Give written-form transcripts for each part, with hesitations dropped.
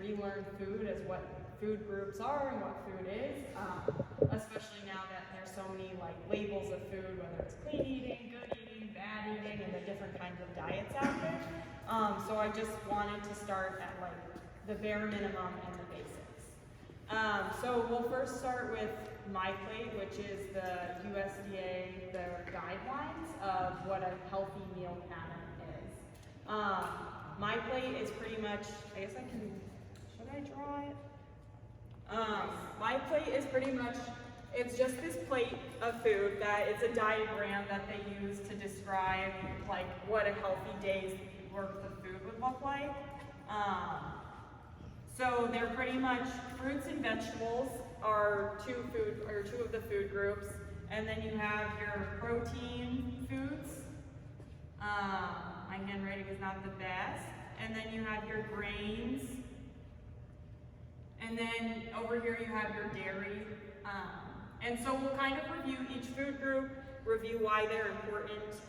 relearn food as what food groups are and what food is, especially now that there's so many like labels of food, whether it's clean eating, good eating, bad eating, and the different kinds of diets out there. So I just wanted to start at like the bare minimum and the basics. So we'll first start with MyPlate, which is the USDA, their guidelines of what a healthy meal pattern is. MyPlate is pretty much, I guess I can, should I draw it? MyPlate is pretty much, it's just this plate of food that it's a diagram that they use to describe like what a healthy day's worth of food would look like. So they're pretty much fruits and vegetables are two of the food groups, and then you have your protein foods. My handwriting is not the best. And then you have your grains. And then over here you have your dairy. And so we'll kind of review each food group, review why they're important,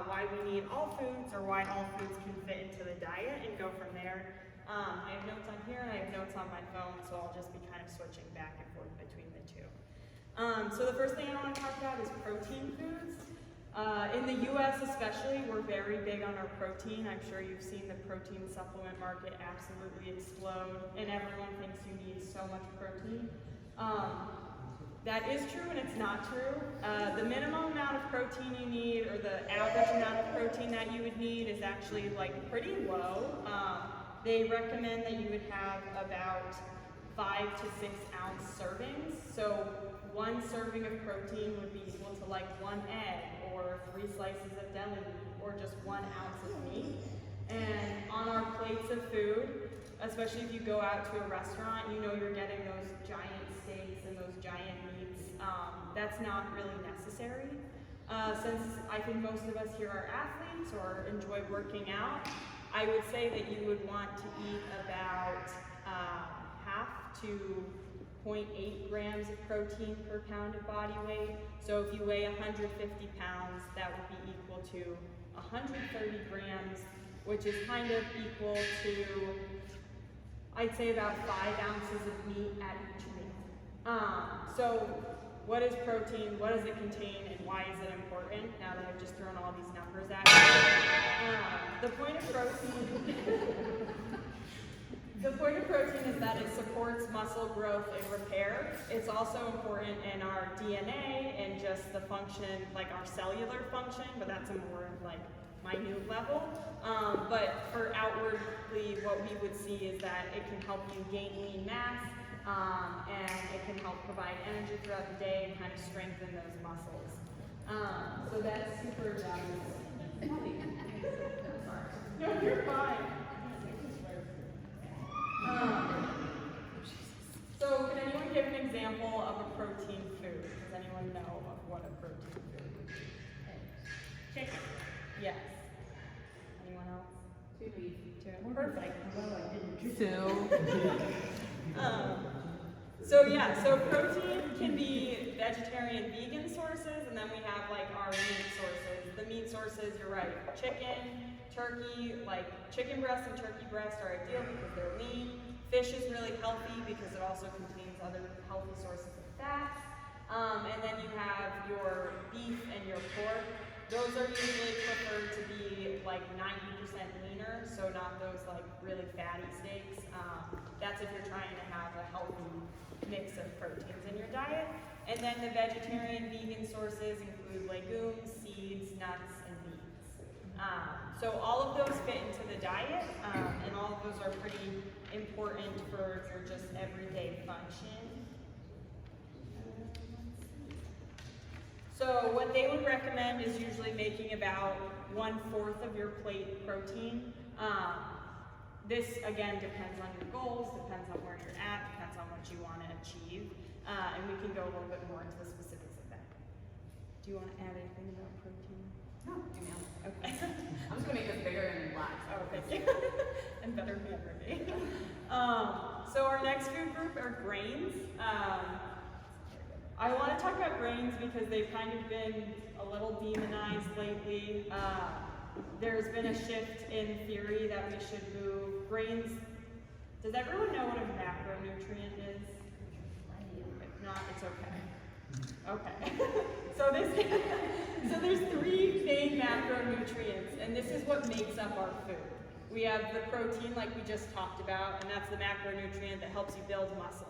why we need all foods, or why all foods can fit into the diet, and go from there. I have notes on here and I have notes on my phone, so I'll just be kind of switching back and forth between the two. So the first thing I want to talk about is protein foods. In the US especially, we're very big on our protein. I'm sure you've seen the protein supplement market absolutely explode, and everyone thinks you need so much protein. That is true and it's not true. The minimum amount of protein you need, or the average amount of protein that you would need, is actually like pretty low. They recommend that you would have about 5 to 6 ounce servings. So 1 serving of protein would be equal to like 1 egg, or 3 slices of deli meat, or just 1 ounce of meat. And on our plates of food, especially if you go out to a restaurant, you know you're getting those giant steaks and those giant meats. That's not really necessary. Since I think most of us here are athletes or enjoy working out, I would say that you would want to eat about half to 0.8 grams of protein per pound of body weight. So if you weigh 150 pounds, that would be equal to 130 grams, which is kind of equal to, I'd say, about 5 ounces of meat at each meal. So what is protein, what does it contain, and why is it important, now that I've just thrown all these numbers at you? The point of protein is that it supports muscle growth and repair. It's also important in our DNA and just the function, like our cellular function, but that's a more like minute level. But for outwardly, what we would see is that it can help you gain lean mass, and it can help provide energy throughout the day and kind of strengthen those muscles. So that's super valuable. No, you're fine. So can anyone give an example of a protein food? Does anyone know of what a protein food would be? Chicken. Yes. Anyone else? 2 beef. Perfect. So protein can be vegetarian, vegan sources, and then we have like our meat sources. The meat sources, you're right, chicken, turkey, like chicken breast and turkey breast are ideal because they're lean. Fish is really healthy because it also contains other healthy sources of fats. And then you have your beef and your pork. Those are usually preferred to be like 90% leaner, so not those like really fatty steaks. That's if you're trying to have a healthy mix of proteins in your diet. And then the vegetarian, vegan sources include legumes, seeds, nuts, and beans. So all of those fit into the diet, and all of those are pretty important for your just everyday function. So what they would recommend is usually making about 1/4 of your plate protein. This again depends on your goals, depends on where you're at, depends on what you want to achieve, and we can go a little bit more into the specifics of that. Do you want to add anything about protein? No, give me one. Okay. I'm just gonna make this bigger and black. Oh, thank you. And better handwriting. So our next food group are grains. I want to talk about grains because they've kind of been a little demonized lately. There's been a shift in theory that we should move grains. Does everyone know not, it's okay. Okay. So there's three main macronutrients, and this is what makes up our food. We have the protein, like we just talked about, and that's the macronutrient that helps you build muscle.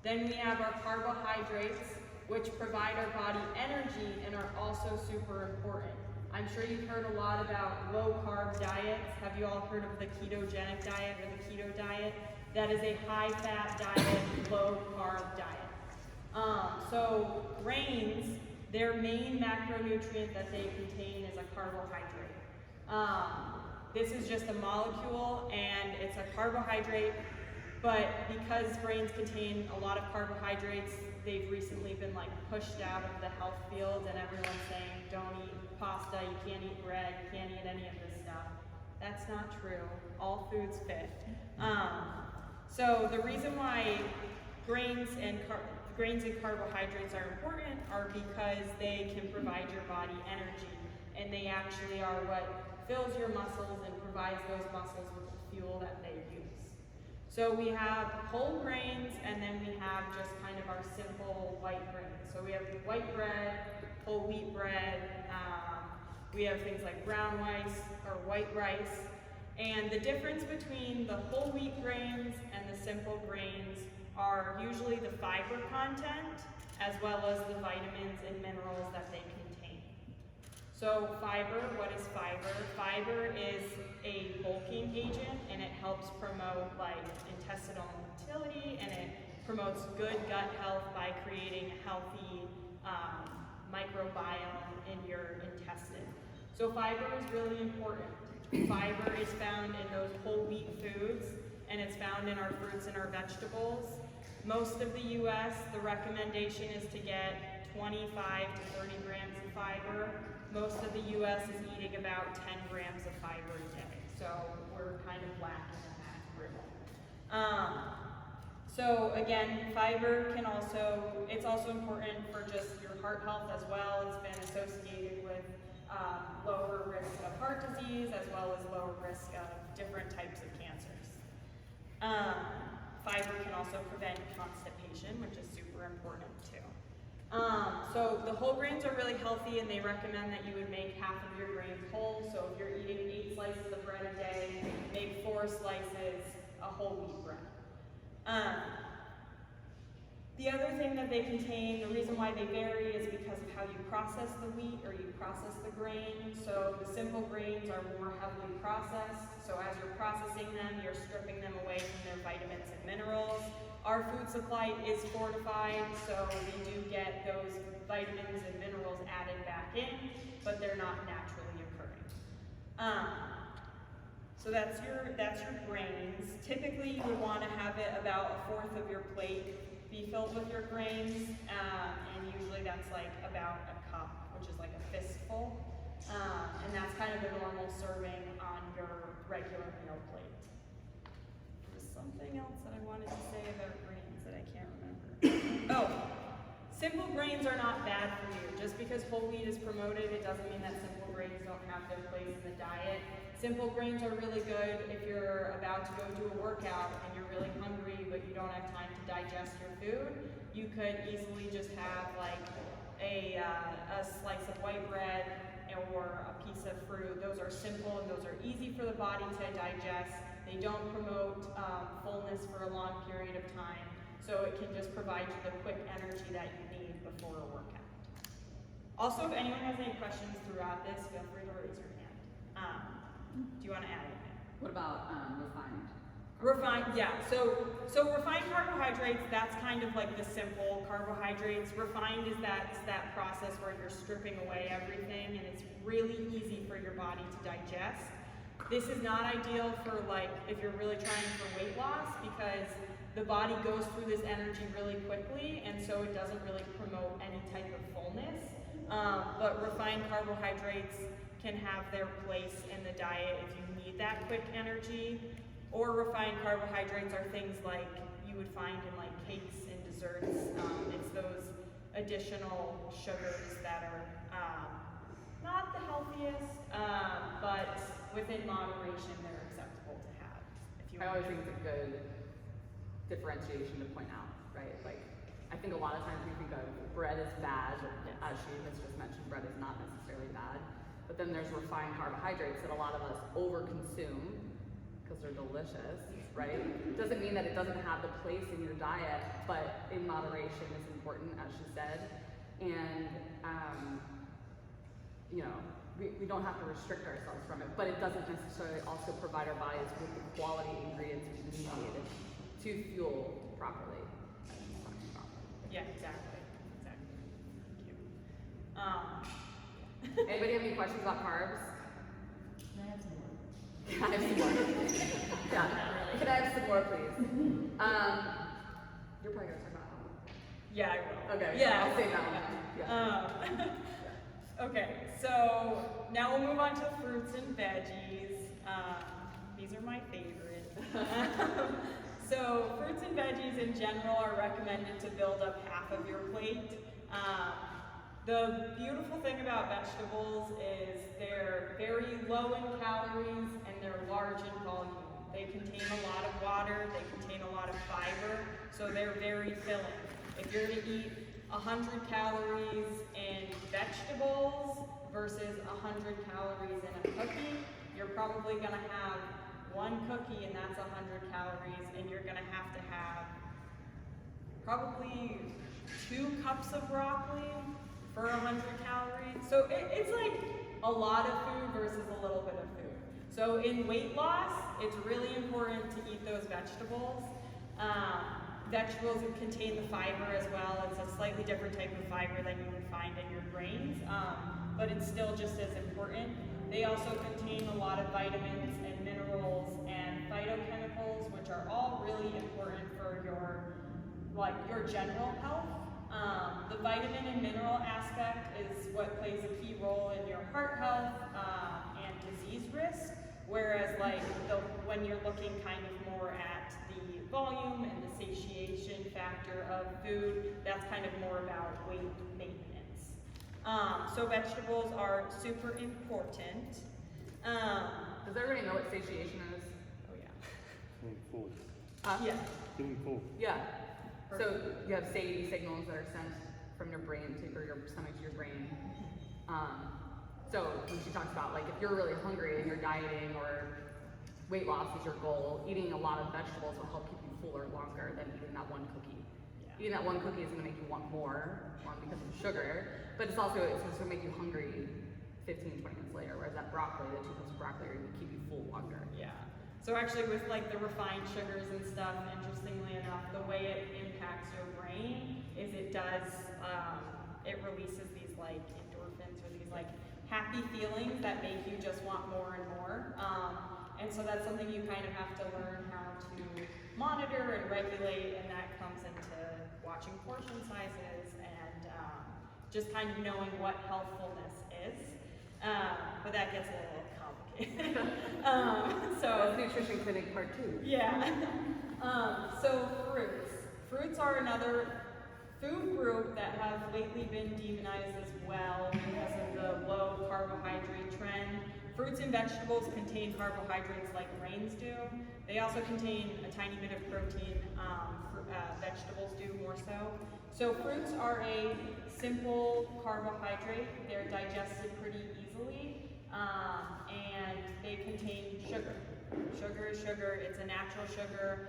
Then we have our carbohydrates, which provide our body energy and are also super important. I'm sure you've heard a lot about low-carb diets. Have you all heard of the ketogenic diet or the keto diet? That is a high-fat diet, low-carb diet. So grains, their main macronutrient that they contain is a carbohydrate. This is just a molecule, and it's a carbohydrate, but because grains contain a lot of carbohydrates, they've recently been like pushed out of the health field, and everyone's saying, don't eat pasta, you can't eat bread, you can't eat any of this stuff. That's not true. All foods fit. So the reason why grains and carbohydrates are important are because they can provide your body energy, and they actually are what fills your muscles and provides those muscles with the fuel that they use. So we have whole grains, and then we have just kind of our simple white grains. So we have white bread, whole wheat bread, we have things like brown rice or white rice. And the difference between the whole wheat grains and the simple grains are usually the fiber content, as well as the vitamins and minerals that they contain. So fiber, what is fiber? Fiber is a bulking agent, and it helps promote like intestinal motility, and it promotes good gut health by creating a healthy microbiome in your intestine. So fiber is really important. Fiber is found in those whole wheat foods, and it's found in our fruits and our vegetables. Most of the US, the recommendation is to get 25 to 30 grams of fiber. Most of the US is eating about 10 grams of fiber a day. So we're kind of lacking in that group. So again, fiber can also, it's also important for just your heart health as well. It's been associated with lower risk of heart disease, as well as lower risk of different types of cancers. Fiber can also prevent constipation, which is super important too. So the whole grains are really healthy, and they recommend that you would make half of your grains whole. So if you're eating 8 slices of bread a day, make 4 slices a whole wheat bread. The other thing that they contain, the reason why they vary is because of how you process the wheat or you process the grain. So the simple grains are more heavily processed. So as you're processing them, you're stripping them away from their vitamins and minerals. Our food supply is fortified, so we do get those vitamins and minerals added back in, but they're not naturally occurring. So that's your grains. Typically, you would want to have it about 1/4 of your plate be filled with your grains, and usually that's like about a cup, which is like a fistful, and that's kind of the normal serving on your regular meal plate. There's something else that I wanted to say about grains that I can't remember. Oh, simple grains are not bad for you. Just because whole wheat is promoted, it doesn't mean that simple grains don't have their place in the diet. Simple grains are really good if you're about to go do a workout and you're really hungry but you don't have time to digest your food. You could easily just have like a slice of white bread or a piece of fruit. Those are simple and those are easy for the body to digest. They don't promote fullness for a long period of time, so it can just provide you the quick energy that you need before a workout. Also, if anyone has any questions throughout this, feel free to raise your hand. Do you want to add anything? What about refined? Refined, yeah. So refined carbohydrates, that's kind of like the simple carbohydrates. Refined is that process where you're stripping away everything, and it's really easy for your body to digest. This is not ideal for like if you're really trying for weight loss, because the body goes through this energy really quickly, and so it doesn't really promote any type of fullness. But refined carbohydrates can have their place in the diet if you need that quick energy. Or refined carbohydrates are things like you would find in like cakes and desserts. It's those additional sugars that are not the healthiest, but within moderation they're acceptable to have. If you I always think it's a good differentiation to point out, right? Like I think a lot of times we think of bread as bad, as she has just mentioned, bread is not necessarily bad. But then there's refined carbohydrates that a lot of us overconsume because they're delicious, right? Doesn't mean that it doesn't have the place in your diet, but in moderation is important, as she said. And, you know, we don't have to restrict ourselves from it, but it doesn't necessarily also provide our bodies with the quality ingredients we need to fuel properly. Yeah, exactly. Thank you. Anybody have any questions about carbs? Can I have some more? Can I have some more? Yeah. Can I have some more, please? You're probably gonna talk about that. Yeah, I will. Okay. Yeah. I'll say that one. Yeah. Okay, so now we'll move on to fruits and veggies. These are my favorite. So fruits and veggies in general are recommended to build up half of your plate. The beautiful thing about vegetables is they're very low in calories and they're large in volume. They contain a lot of water, they contain a lot of fiber, so they're very filling. If you're to eat 100 calories in vegetables versus 100 calories in a cookie, you're probably gonna have one cookie and that's 100 calories, and you're gonna have to have probably 2 cups of broccoli for 100 calories. So it's like a lot of food versus a little bit of food. So in weight loss, it's really important to eat those vegetables. Vegetables contain the fiber as well. It's a slightly different type of fiber than you would find in your grains, but it's still just as important. They also contain a lot of vitamins and minerals and phytochemicals, which are all really important for your general health. The vitamin and mineral aspect is what plays a key role in your heart health and disease risk, whereas when you're looking kind of more at the volume and the satiation factor of food, that's kind of more about weight maintenance. So vegetables are super important. Does everybody know what satiation is? Oh yeah. Feeling full. Yeah. Feeling full. Yeah. So you have satiety signals that are sent from your brain or your stomach to your brain. So when she talks about if you're really hungry and you're dieting or weight loss is your goal, eating a lot of vegetables will help keep you fuller longer than eating that one cookie. Yeah. Eating that one cookie is going to make you want more, one because of the sugar, but it's also going to make you hungry 15, 20 minutes later, whereas that broccoli, the 2 cups of broccoli are going to keep you full longer. Yeah. So actually with the refined sugars and stuff, interestingly enough, the way it impacts your brain is it releases these endorphins or these happy feelings that make you just want more and more. And so that's something you kind of have to learn how to monitor and regulate, and that comes into watching portion sizes and just kind of knowing what healthfulness is. But that gets a little complicated. So nutrition clinic part 2. Yeah. So fruits. Fruits are another food group that have lately been demonized as well because of the low carbohydrate trend. Fruits and vegetables contain carbohydrates like grains do. They also contain a tiny bit of protein. Vegetables do more so. So fruits are a simple carbohydrate. They're digested pretty easily, and they contain sugar. Sugar is sugar. It's a natural sugar.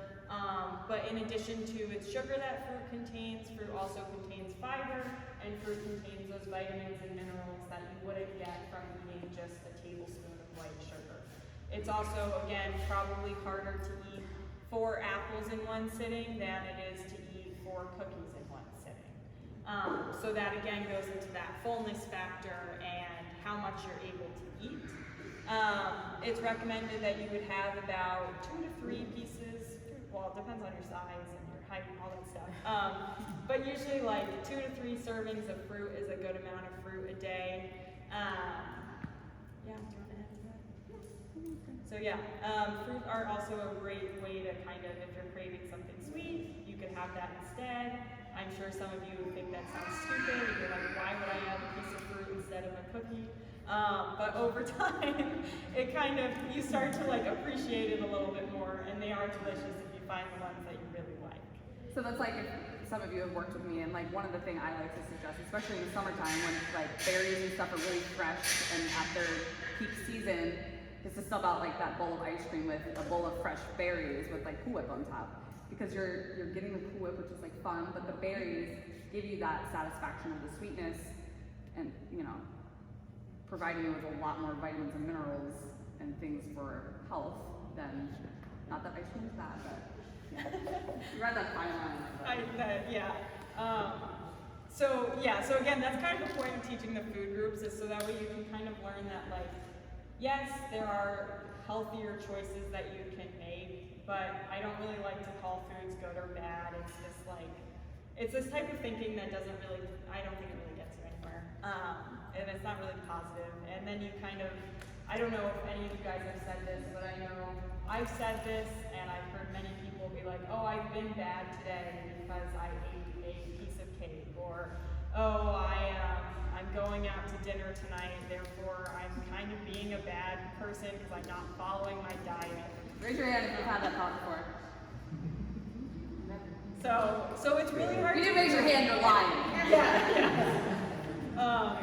But in addition to its sugar that fruit contains, fruit also contains fiber, and fruit contains those vitamins and minerals that you wouldn't get from eating just a tablespoon of white sugar. It's also, again, probably harder to eat 4 apples in one sitting than it is to eat 4 cookies in one sitting. So that again goes into that fullness factor and how much you're able to eat. It's recommended that you would have about 2 to 3 pieces. Well, it depends on your size and your height and all that stuff. But usually 2 to 3 servings of fruit is a good amount of fruit a day. Yeah, do you want to add to that? So yeah, fruit are also a great way to kind of, if you're craving something sweet, you could have that instead. I'm sure some of you think that sounds stupid. You're like, why would I have a piece of fruit instead of a cookie? But over time, it kind of, you start to appreciate it a little bit more, and they are delicious if you find the ones that you really like. So that's some of you have worked with me, and like one of the things I like to suggest, especially in the summertime when like berries and stuff are really fresh and at their peak season, is to sub out like that bowl of ice cream with a bowl of fresh berries with like Cool Whip on top, because you're getting the Cool Whip, which is like fun, but the berries give you that satisfaction of the sweetness, and you know, providing you with a lot more vitamins and minerals and things for health than, not that ice cream is bad, but yeah. You read that fine line. So again, that's kind of the point of teaching the food groups, is so that way you can kind of learn that, like, yes, there are healthier choices that you can make, but I don't really like to call foods good or bad. It's just like, it's this type of thinking that doesn't really, I don't think it really gets you anywhere. And it's not really positive. And then you kind of, I don't know if any of you guys have said this, but I know I've said this, and I've heard many people be like, oh, I've been bad today because I ate a piece of cake, or oh, I'm going out to dinner tonight, therefore I'm kind of being a bad person because I'm not following my diet. Raise your hand if you've had that thought before. So it's really hard. If you didn't raise your hand, you're lying.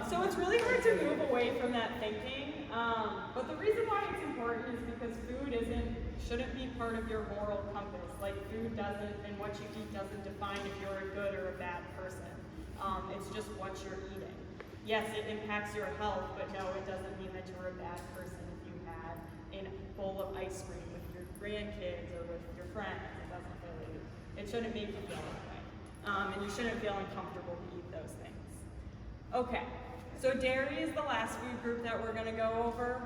So it's really hard to move away from that thinking. But the reason why it's important is because food shouldn't be part of your moral compass. Like, food doesn't, and what you eat doesn't define if you're a good or a bad person. It's just what you're eating. Yes, it impacts your health, but no, it doesn't mean that you're a bad person if you had a bowl of ice cream with your grandkids or with your friends. It shouldn't make you feel that way. And you shouldn't feel uncomfortable to eat those things. Okay, so dairy is the last food group that we're gonna go over.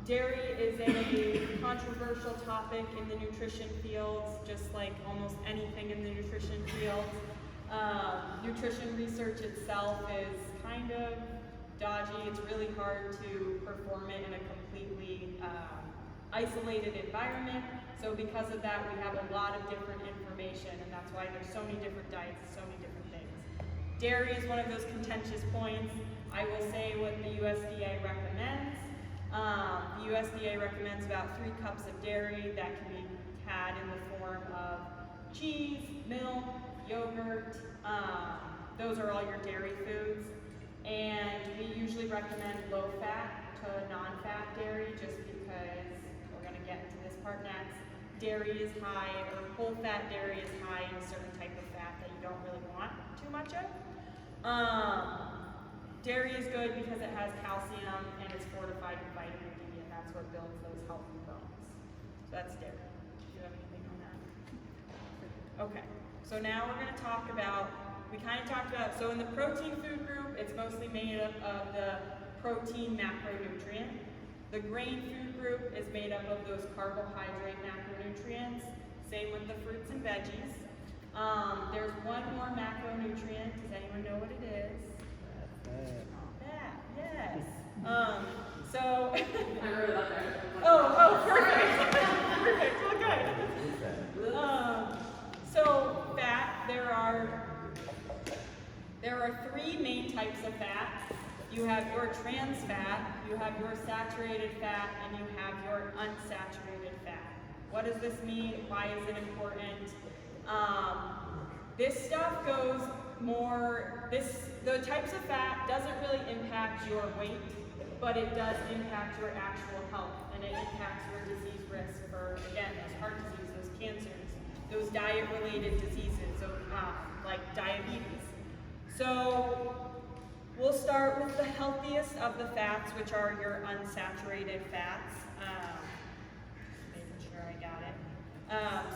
Dairy is a controversial topic in the nutrition fields, just like almost anything in the nutrition fields. Nutrition research itself is kind of dodgy. It's really hard to perform it in a completely isolated environment. So because of that, we have a lot of different information, and that's why there's so many different diets, so many different things. Dairy is one of those contentious points. I will say what the USDA recommends. The USDA recommends about 3 cups of dairy that can be had in the form of cheese, milk, yogurt. Those are all your dairy foods. And we usually recommend low-fat to non-fat dairy, just because we're going to get into this part next. Dairy is high, or full-fat dairy is high in a certain type of fat that you don't really want too much of. Dairy is good because it has calcium and it's fortified with vitamin D, and that's what builds those healthy bones. So that's dairy. Do you have anything on that? Okay, so now we're going to talk about, we kind of talked about, so in the protein food group, it's mostly made up of the protein macronutrient. The grain food group is made up of those carbohydrate macronutrients. Same with the fruits and veggies. There's one more macronutrient. Does anyone know what it is? Fat. Yes. So. I wrote it up there. Oh, perfect. Perfect. Well, good. So fat. There are 3 main types of fat. You have your trans fat, you have your saturated fat, and you have your unsaturated fat. What does this mean? Why is it important? This stuff goes more, the types of fat doesn't really impact your weight, but it does impact your actual health, and it impacts your disease risk for, again, those heart disease, those cancers, those diet-related diseases, so, like diabetes. So, we'll start with the healthiest of the fats, which are your unsaturated fats. Making sure I got it.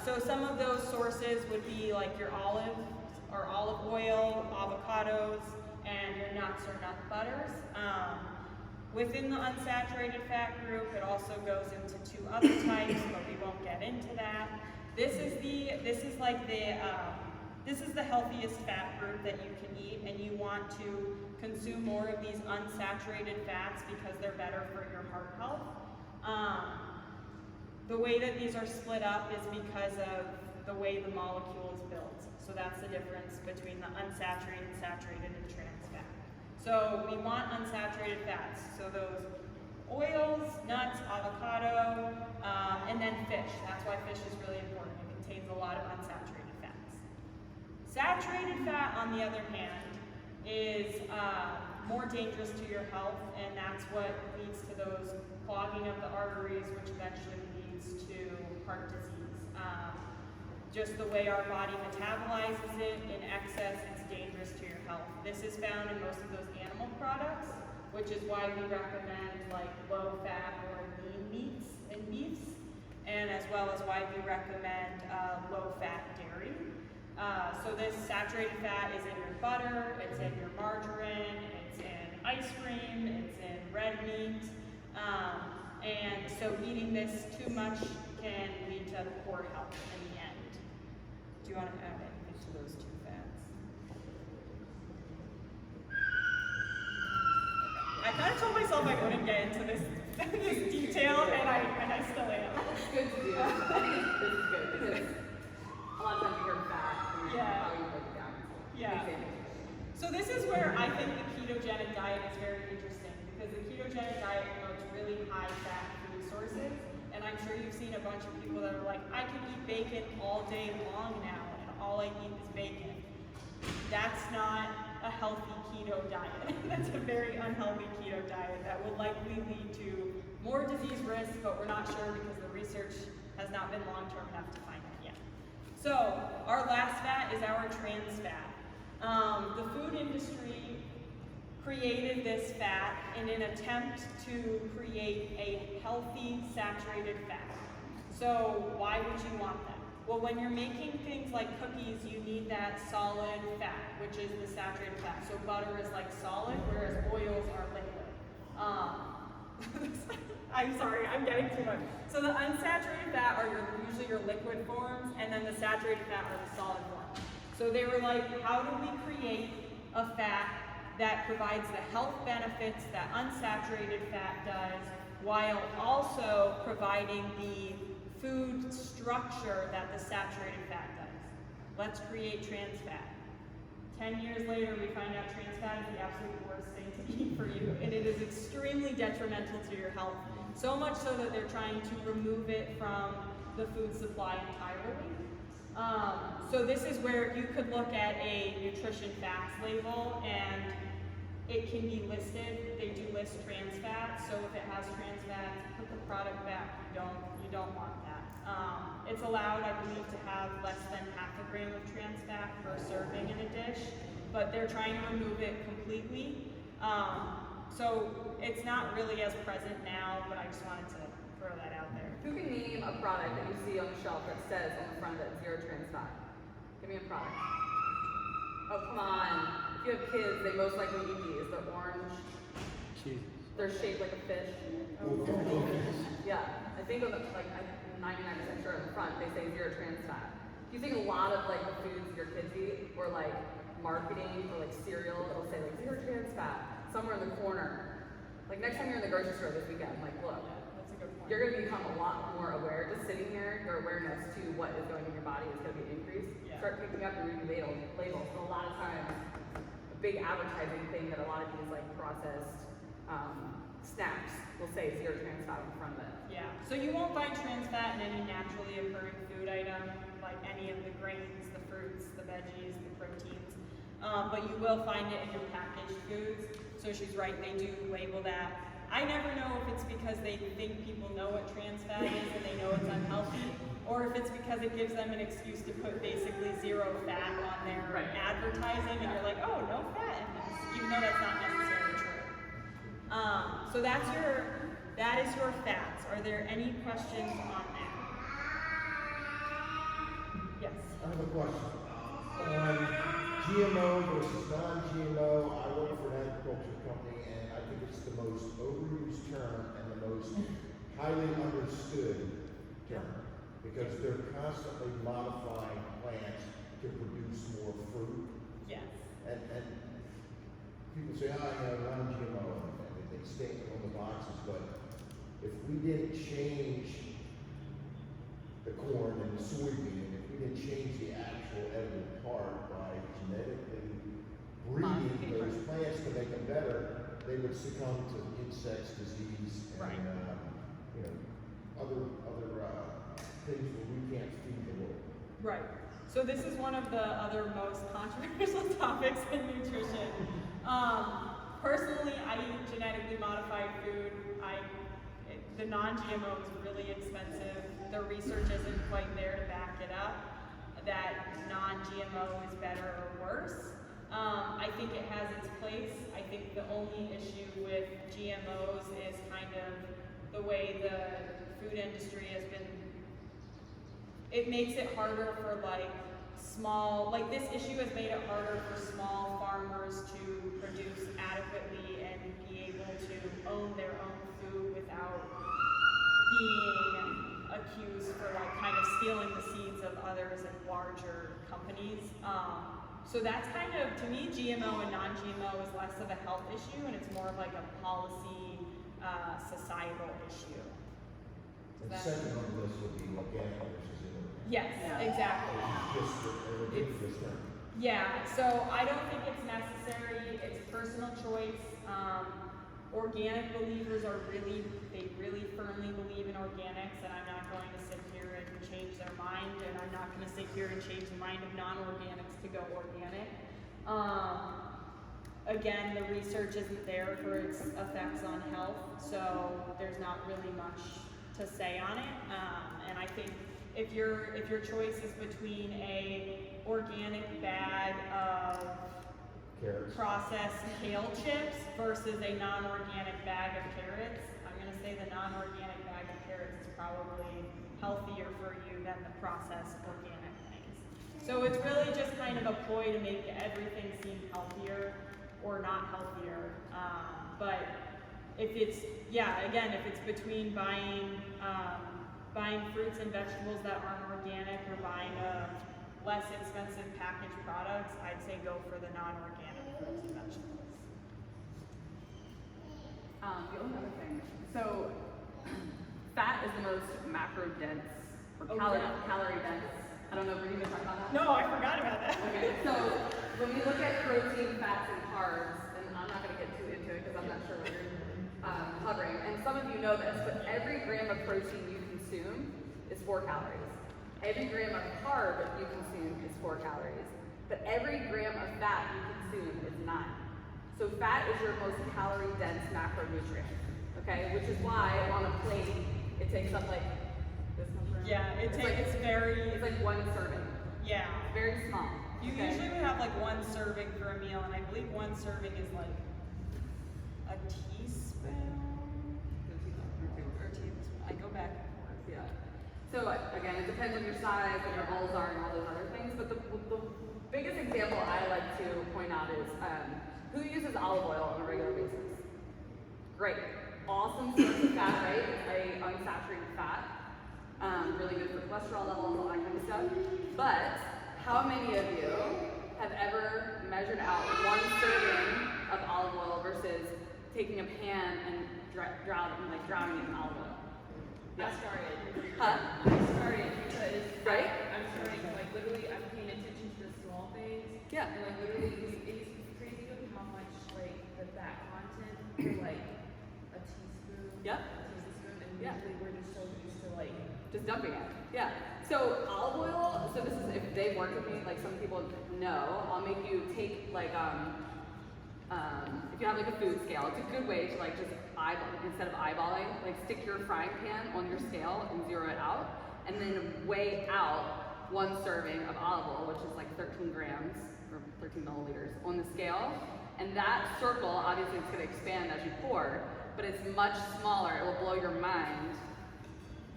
So some of those sources would be like your olive oil, avocados, and your nuts or nut butters. Within the unsaturated fat group, it also goes into 2 other types, but we won't get into that. This is the healthiest fat group that you can eat, and you want to consume more of these unsaturated fats because they're better for your heart health. The way that these are split up is because of the way the molecule is built. So that's the difference between the unsaturated, saturated, and trans fat. So we want unsaturated fats. So those oils, nuts, avocado, and then fish. That's why fish is really important. It contains a lot of unsaturated fats. Saturated fat, on the other hand, is more dangerous to your health, and that's what leads to those clogging of the arteries, which eventually leads to heart disease. Just the way our body metabolizes it in excess, it's dangerous to your health. This is found in most of those animal products, which is why we recommend like low fat or lean meats and beefs, and as well as why we recommend low fat dairy. So this saturated fat is in your butter, it's in your margarine, it's in ice cream, it's in red meat, and so eating this too much can lead to poor health in the end. Do you want to add anything to those two fats? I kind of told myself I wouldn't get into this detail, and I still am. It's good to do. I think this is good because a lot of times you hear fat and Yeah. how you break it down. Yeah. So this is where I think the ketogenic diet is very interesting, because the ketogenic diet promotes really high fat food sources, and I'm sure you've seen a bunch of people that are like, I can eat bacon all day long now, and all I eat is bacon. That's not a healthy keto diet. That's a very unhealthy keto diet that will likely lead to more disease risk, but we're not sure because the research has not been long-term enough to find that yet. So our last fat is our trans fat. The food industry created this fat in an attempt to create a healthy saturated fat. So why would you want that? Well, when you're making things like cookies, you need that solid fat, which is the saturated fat. So butter is like solid, whereas oils are liquid. I'm sorry, I'm getting too much. So the unsaturated fat are usually your liquid forms, and then the saturated fat are the solid forms. So they were like, how do we create a fat that provides the health benefits that unsaturated fat does, while also providing the food structure that the saturated fat does? Let's create trans fat. 10 years later, we find out trans fat is the absolute worst thing to eat for you, and it is extremely detrimental to your health. So much so that they're trying to remove it from the food supply entirely. So this is where you could look at a nutrition facts label, and it can be listed. They do list trans fat, so if it has trans fat, put the product back. You don't want that. It's allowed, I believe, to have less than half a gram of trans fat per serving in a dish, but they're trying to remove it completely. So it's not really as present now, but I just wanted to throw that out there. Who can name a product that you see on the shelf that says on the front of it zero trans fat? Give me a product. Oh, come on. If you have kids, they most likely eat these. They're orange. Cheese. They're shaped like a fish. Yeah, I think on the, like, I'm 99% sure on the front they say zero trans fat. You think a lot of like the foods your kids eat, or like marketing or like cereal, it'll say like zero trans fat somewhere in the corner. Like next time you're in the grocery store this weekend, like look, That's a good point. you're gonna become a lot more aware. Just sitting here, your awareness to what is going in your body is gonna be increased. Yeah. Start picking up and reading labels. And a lot of times, a big advertising thing that a lot of these like processed snacks will say zero trans fat in front of it. Yeah, so you won't find trans fat in any naturally occurring food item, like any of the grains, the fruits, the veggies, the proteins, but you will find it in your packaged foods. So she's right, they do label that. I never know if it's because they think people know what trans fat is and they know it's unhealthy, or if it's because it gives them an excuse to put basically zero fat on their advertising, and you're like, oh, no fat in this, even though that's not necessarily true. So that is your fats. Are there any questions on that? Yes. I have a question. On GMO versus non-GMO, I work for an agriculture company, and I think it's the most overused term and the most highly understood term, because they're constantly modifying plants to produce more fruit. Yes. And people say, oh, non-GMO, and they stamp it on the boxes, but if we didn't change the corn and the soybean, if we didn't change the actual edible part by genetically breeding those plants to make them better, they would succumb to insects, disease, and Right. Other things where we can't feed the world. Right. So this is one of the other most controversial topics in nutrition. Personally, I eat genetically modified food. The non-GMO is really expensive. The research isn't quite there to back it up that non-GMO is better or worse. I think it has its place. I think the only issue with GMOs is kind of the way the food industry has been. It makes it harder for this issue has made it harder for small farmers to produce adequately and be able to own their own food without being accused for kind of stealing the seeds of others and larger companies. So that's kind of, to me, GMO and non-GMO is less of a health issue and it's more of like a policy, societal issue. And second on the list would be organic versus inorganic. Yes, exactly. Just a ridiculous term. Yeah, so I don't think it's necessary. It's personal choice. Organic believers they really firmly believe in organics, and I'm not going to sit here and change their mind, and I'm not going to sit here and change the mind of non-organics to go organic. Again, the research isn't there for its effects on health, so there's not really much to say on it. And I think if your choice is between a organic bag of Carrots. processed kale chips versus a non-organic bag of carrots, I'm going to say the non-organic bag of carrots is probably healthier for you than the processed organic things. So it's really just kind of a ploy to make everything seem healthier or not healthier. But if it's between buying fruits and vegetables that aren't organic or buying less expensive packaged products, I'd say go for the non-organic fruits and vegetables. The only other thing, so fat is the most macro dense or calorie dense. I don't know if we're even talking about that. No, I forgot about that. Okay, so when we look at protein, fats, and carbs, and I'm not going to get too into it because I'm not sure what you're covering, and some of you know this, but every gram of protein you consume is 4 calories. Every gram of carb you consume is 4 calories, but every gram of fat you consume is 9. So fat is your most calorie-dense macronutrient, okay? Which is why on a plate it takes up like this much room. Yeah, it's like 1 serving. Yeah. It's very small. You okay? usually would have like 1 serving for a meal, and I believe 1 serving is like a teaspoon or tablespoon. I go back and forth. Yeah. So again, it depends on your size, what your goals are, and all those other things. But the biggest example I like to point out is who uses olive oil on a regular basis? Great, awesome source of fat, right? It's a unsaturated fat, really good for cholesterol levels, all that kind of stuff. But how many of you have ever measured out 1 serving of olive oil versus taking a pan and drowning it in olive oil? I started. Huh? I started because Right? I'm starting literally I'm paying attention to the small things. Yeah. And literally it's crazy how much the fat content for a teaspoon. Yep. A tablespoon, and Yeah. usually we're just so used to Just dumping it. Yeah. So olive oil, so this is, if they've worked with me, some people know, I'll make you take if you have a food scale, it's a good way to just eyeball, instead of eyeballing, stick your frying pan on your scale and zero it out, and then weigh out 1 serving of olive oil, which is 13 grams or 13 milliliters on the scale. And that circle, obviously it's going to expand as you pour, but it's much smaller. It will blow your mind.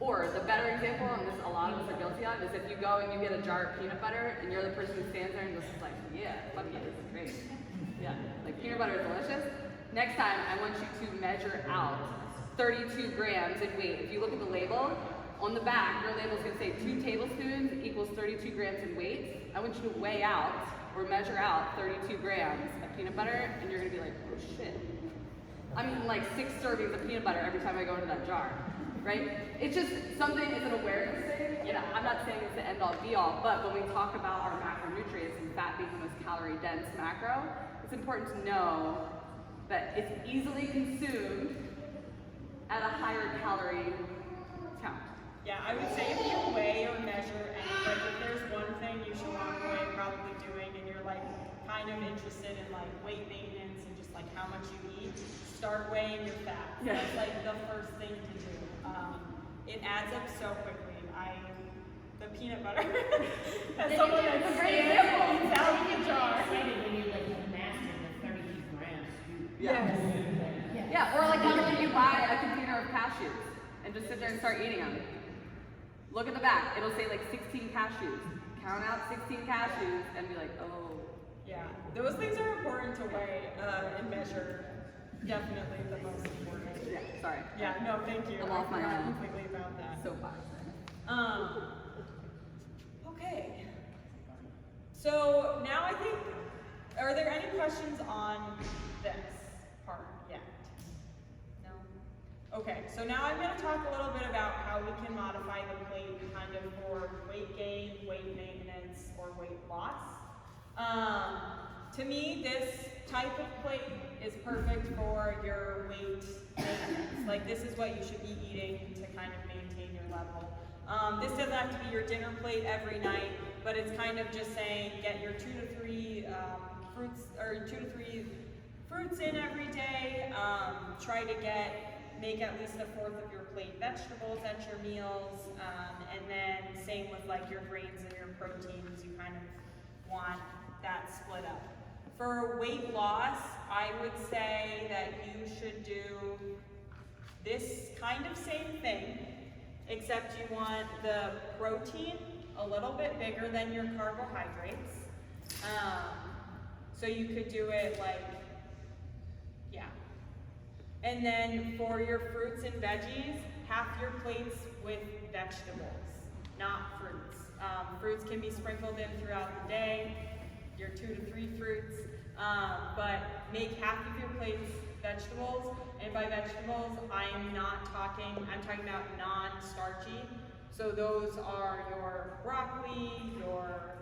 Or the better example, and this a lot of us are guilty of, is if you go and you get a jar of peanut butter and you're the person who stands there and just is yeah, fuck yeah, this is great. Yeah, peanut butter is delicious. Next time, I want you to measure out 32 grams in weight. If you look at the label, on the back, your label is going to say 2 tablespoons equals 32 grams in weight. I want you to weigh out or measure out 32 grams of peanut butter, and you're going to be oh shit. I'm eating 6 servings of peanut butter every time I go into that jar, right? It's just something, it's an awareness thing. I'm not saying it's the end all be all, but when we talk about our macronutrients and fat being the most calorie dense macro, it's important to know that it's easily consumed at a higher calorie count. Yeah, I would say if you weigh or measure, and if there's one thing you should kind of interested in like weight maintenance and just like how much you eat, start weighing your fats. Yeah. That's like the first thing to do. It adds up so quickly. The peanut butter. That's someone that's a great example. It's out of the jar. When you like master the 32 grams. Yes. Yeah, or like when you buy a container of cashews and just sit there and start eating them. Look at the back. It'll say like 16 cashews. Count out 16 cashews and be like, oh. Yeah, those things are important to weigh and measure. Definitely the most important. Yeah, sorry. Yeah, no, thank you. I'm off my I forgot own. completely about that. Soapbox. Okay. So now I think, are there any questions on this part yet? No? Okay, so now I'm going to talk a little bit about how we can modify the plate kind of for weight gain, weight maintenance, or weight loss. To me, this type of plate is perfect for your weight maintenance. Like this is what you should be eating to kind of maintain your level. This doesn't have to be your dinner plate every night, but it's kind of just saying get your 2 to 3 fruits in every day. Try to make at least a fourth of your plate vegetables at your meals, and then same with like your grains and your proteins. You kind of want that split up. For weight loss, I would say that you should do this kind of same thing, except you want the protein a little bit bigger than your carbohydrates. So you could do it like, yeah. And then for your fruits and veggies, half your plates with vegetables, not fruits. Fruits can be sprinkled in throughout the day, your 2 to 3 fruits, but make half of your plates vegetables. And by vegetables, I'm talking about non-starchy. So those are your broccoli, your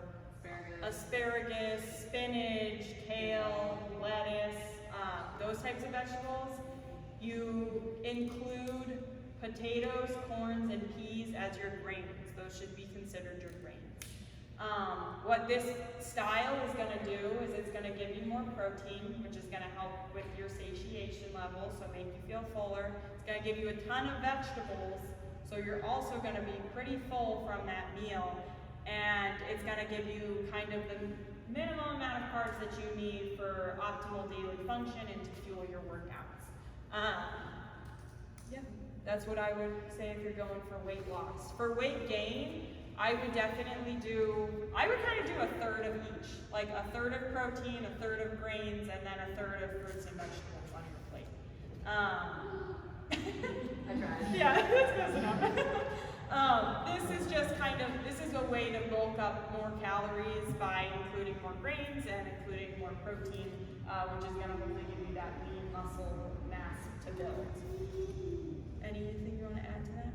asparagus, spinach, kale, lettuce, those types of vegetables. You include potatoes, corns, and peas as your grains. Those should be considered your grains. What this style is going to do is it's going to give you more protein, which is going to help with your satiation level, so make you feel fuller. It's going to give you a ton of vegetables, so you're also going to be pretty full from that meal. And it's going to give you kind of the minimum amount of carbs that you need for optimal daily function and to fuel your workouts. Yeah, that's what I would say if you're going for weight loss. For weight gain, I would definitely I would kind of do a third of each. Like a third of protein, a third of grains, and then a third of fruits and vegetables on your plate. I tried. Yeah, that's close enough. This is just this is a way to bulk up more calories by including more grains and including more protein, which is going to hopefully give you that lean muscle mass to build. Anything you want to add to that?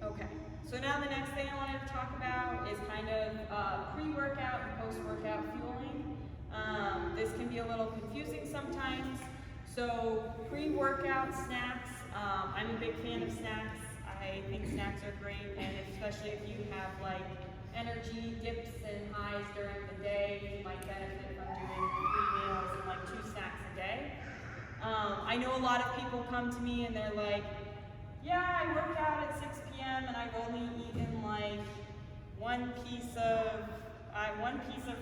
Okay, so now the next thing I wanted to talk about is kind of pre-workout and post-workout fueling. This can be a little confusing sometimes. So pre-workout snacks, I'm a big fan of snacks. I think snacks are great, and especially if you have like energy dips and highs during the day, you might benefit from doing 3 meals and like 2 snacks a day. I know a lot of people come to me and they're like, yeah, I work out at 6 p.m. and I've only eaten like one piece of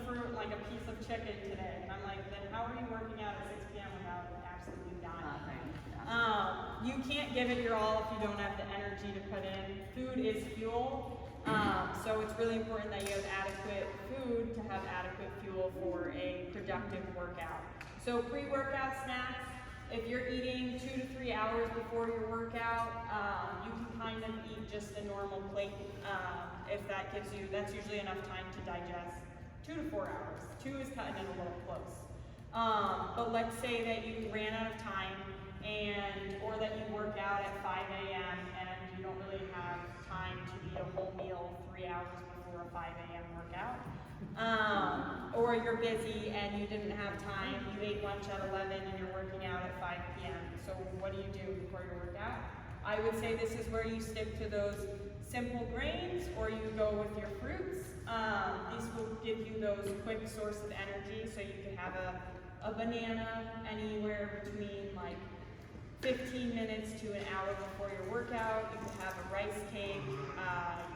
fruit, and like a piece of chicken today. And I'm like, then how are you working out at 6 p.m. without absolutely dying? You can't give it your all if you don't have the energy to put in. Food is fuel, so it's really important that you have adequate food to have adequate fuel for a productive workout. So pre-workout snacks, if you're eating 2 to 3 hours before your workout, you can kind of eat just a normal plate. If that gives you, that's usually enough time to digest. 2 to 4 hours. 2 is cutting it a little close. But let's say that you ran out of time or that you work out at 5 a.m. and you don't really have time to eat a whole meal 3 hours before a 5 a.m. workout. Or you're busy and you didn't have time, you ate lunch at 11 and you're working out at 5 p.m. So what do you do before your workout? I would say this is where you stick to those simple grains or you go with your fruits. These will give you those quick source of energy. So you can have a banana anywhere between like 15 minutes to an hour before your workout. You could have a rice cake. You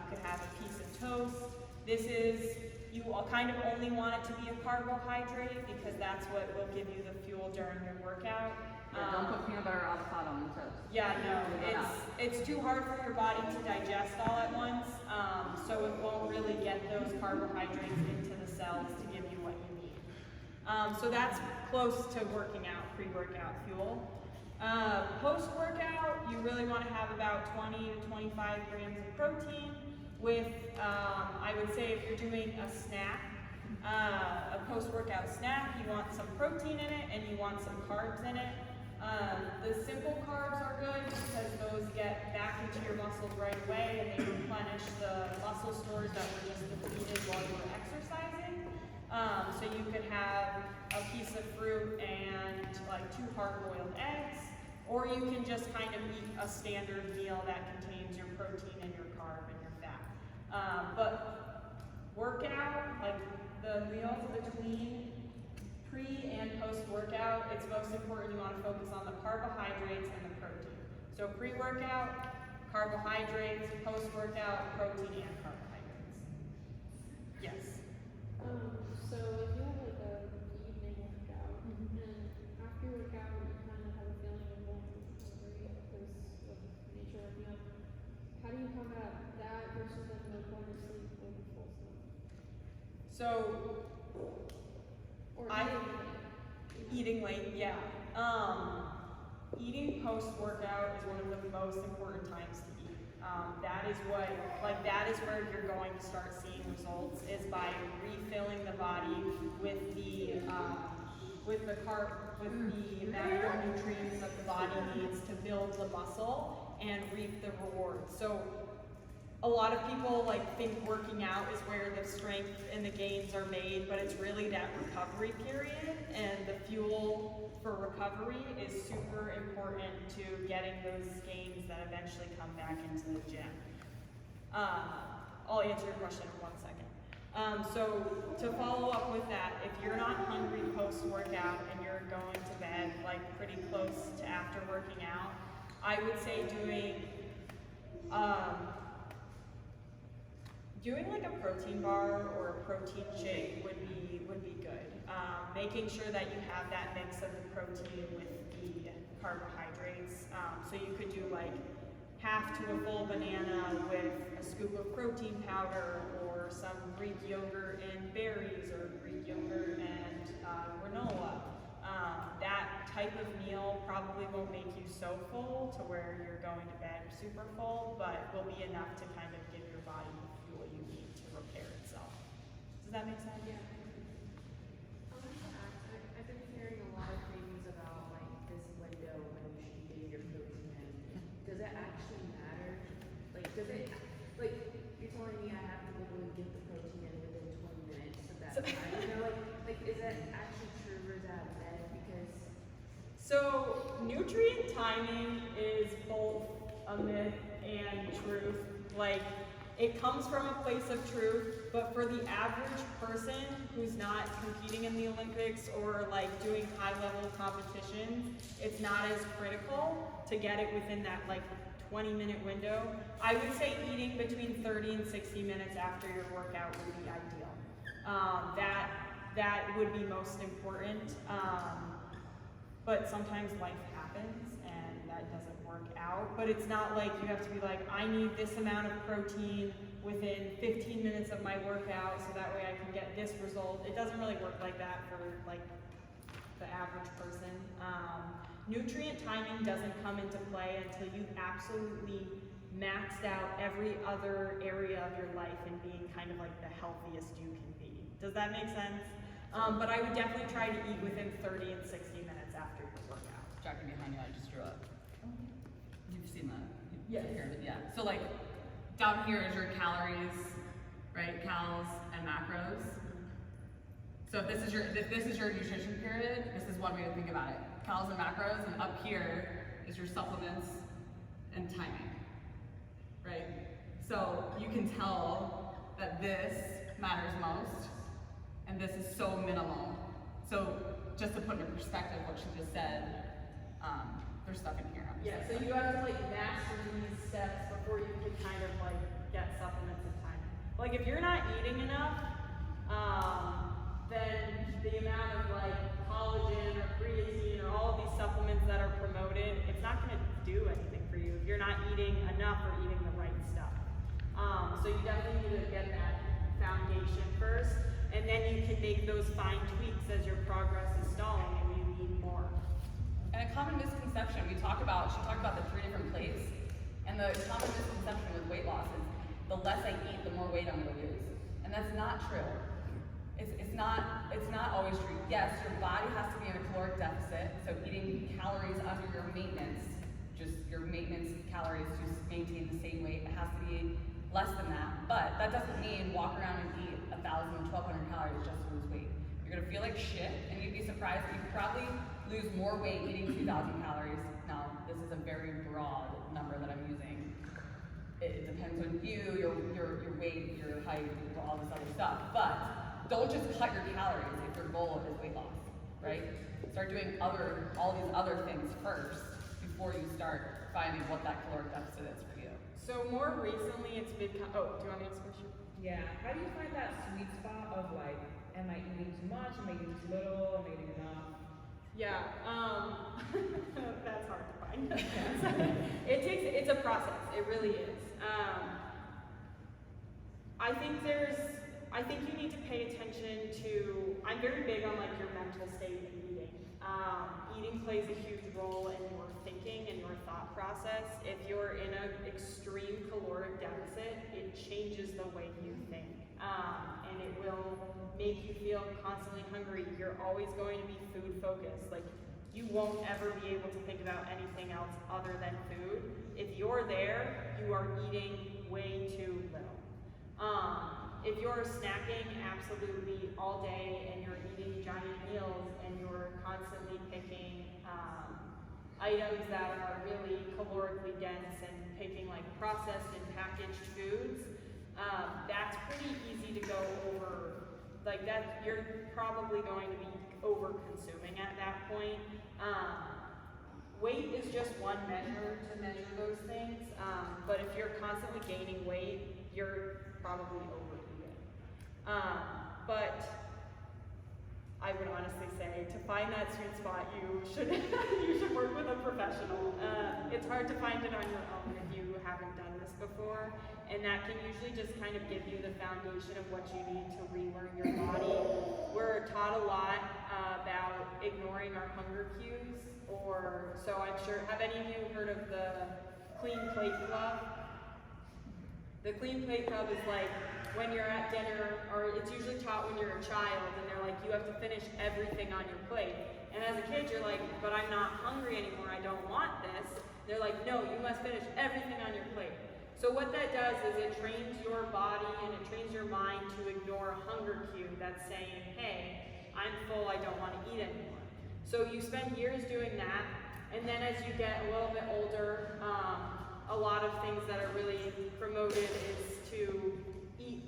could have a piece of toast. This is, you all kind of only want it to be a carbohydrate because that's what will give you the fuel during your workout. Yeah, don't put peanut butter or avocado on the toast. Yeah, no, it's too hard for your body to digest all at once, so it won't really get those carbohydrates into the cells to give you what you need. So that's close to working out, pre-workout fuel. Post-workout, you really want to have about 20 to 25 grams of protein with, I would say if you're doing a snack, a post-workout snack, you want some protein in it and you want some carbs in it. The simple carbs are good because those get back into your muscles right away and they replenish the muscle stores that were just depleted while you were exercising. So you could have a piece of fruit and like 2 hard-boiled eggs, or you can just kind of eat a standard meal that contains your protein and your carb and your fat. But workout, like the meals between pre and post-workout, it's most important you want to focus on the carbohydrates and the protein. So pre-workout, carbohydrates, post-workout, protein and carbohydrates. Yes. So if you have like a evening workout, and after you work out, you kind of have a feeling of wanting hungry because of the nature of working out. How do you combat that versus like no going to sleep or full sleep? So Or eating late, yeah. Eating post-workout is one of the most important times to eat. That is what, like that is where you're going to start seeing results, is by refilling the body with the macronutrients that the body needs to build the muscle and reap the rewards. So a lot of people like think working out is where the strength and the gains are made, but it's really that recovery period, and the fuel for recovery is super important to getting those gains that eventually come back into the gym. I'll answer your question in 1 second. So to follow up with that, if you're not hungry post-workout and you're going to bed like pretty close to after working out, I would say doing like a protein bar or a protein shake would be good. Making sure that you have that mix of the protein with the carbohydrates. So you could do like half to a full banana with a scoop of protein powder, or some Greek yogurt and berries, or Greek yogurt and granola. That type of meal probably won't make you so full to where you're going to bed super full, but will be enough to kind of give your body the fuel you need to repair itself. Does that make sense? Yeah. I wanted to ask, I've been hearing a lot of things about like this window when you should be getting your protein in. Does it actually matter? Like, does it, like, you're telling me I have to literally get the protein in within 20 minutes of that time? You know, like, is that actually true, or is that a myth? Because So nutrient timing is both a myth and truth. Like, it comes from a place of truth, but for the average person who's not competing in the Olympics or like doing high level competitions, it's not as critical to get it within that like 20-minute window. I would say eating between 30 and 60 minutes after your workout would be ideal. That would be most important. But sometimes life happens and that doesn't work out. But it's not like you have to be like, I need this amount of protein within 15 minutes of my workout so that way I can get this result. It doesn't really work like that for like the average person. Nutrient timing doesn't come into play until you've absolutely maxed out every other area of your life and being kind of like the healthiest you can be. Does that make sense? But I would definitely try to eat within 30 and 60 minutes after your workout. Jackie behind you, I just drew up. You've seen that. Yes. Yeah. So like, down here is your calories, right? Cals and macros. So if this is your nutrition period, this is one way to think about it. Calories and macros, and up here is your supplements and timing, right? So you can tell that this matters most and this is so minimal. So just to put into perspective what she just said, there's stuff in here. Yeah, so you have to like master these steps before you can kind of like get supplements in time. Like if you're not eating enough, then the amount of like collagen or creatine or all of these supplements that are promoted, it's not gonna do anything for you if you're not eating enough or eating the right stuff. So you definitely need to get that foundation first, and then you can make those fine tweaks as your progress is stalling and you need more. And a common misconception, she talked about the 3 different plates, and the common misconception with weight loss is the less I eat, the more weight I'm gonna lose. And that's not true. It's not always true. Yes, your body has to be in a caloric deficit, so eating calories under your maintenance, just your maintenance calories to maintain the same weight, it has to be less than that. But that doesn't mean walk around and eat 1,000 or 1,200 calories just to lose weight. You're gonna feel like shit, and you'd be surprised that you probably lose more weight eating 2,000 calories. Now, this is a very broad number that I'm using. It depends on you, your weight, your height, all this other stuff. But don't just cut your calories if your goal is weight loss, right? Start doing all these other things first before you start finding what that caloric deficit is for you. So more recently it's been, oh, do you want me to ask a question? Yeah, how do you find that sweet spot of like, am I eating too much, am I eating too little, am I eating enough? Yeah, that's hard to find. It's a process, it really is. I think you need to pay attention to, I'm very big on like your mental state and eating. Eating plays a huge role in your thinking and your thought process. If you're in an extreme caloric deficit, it changes the way you think. And it will make you feel constantly hungry. You're always going to be food focused. Like you won't ever be able to think about anything else other than food. If you're there, you are eating way too little. If you're snacking absolutely all day and you're eating giant meals and you're constantly picking items that are really calorically dense and picking like processed and packaged foods, that's pretty easy to go over. Like that, you're probably going to be over consuming at that point. Weight is just one measure to measure those things, but if you're constantly gaining weight, you're probably overeating. But I would honestly say to find that sweet spot, you should work with a professional. It's hard to find it on your own if you haven't done this before, and that can usually just kind of give you the foundation of what you need to relearn your body. We're taught a lot about ignoring our hunger cues, so I'm sure, have any of you heard of the Clean Plate Club? The Clean Plate Club is like when you're at dinner, or it's usually taught when you're a child, and they're like, you have to finish everything on your plate. And as a kid, you're like, but I'm not hungry anymore, I don't want this. They're like, no, you must finish everything on your plate. So what that does is it trains your body and it trains your mind to ignore a hunger cue that's saying, hey, I'm full, I don't want to eat anymore. So you spend years doing that, and then as you get a little bit older, a lot of things that are really promoted is to eat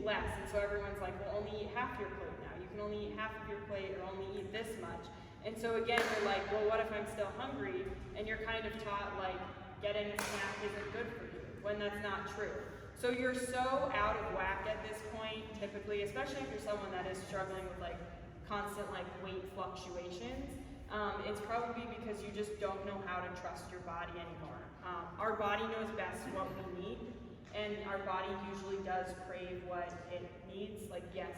less. And so everyone's like, well, only eat half your plate now. You can only eat half of your plate or only eat this much. And so again, you're like, well, what if I'm still hungry? And you're kind of taught like, getting a snack isn't good for you, when that's not true. So you're so out of whack at this point, typically, especially if you're someone that is struggling with like constant like weight fluctuations. It's probably because you just don't know how to trust your body anymore. Our body knows best what we need, and our body usually does crave what it needs. Like yes,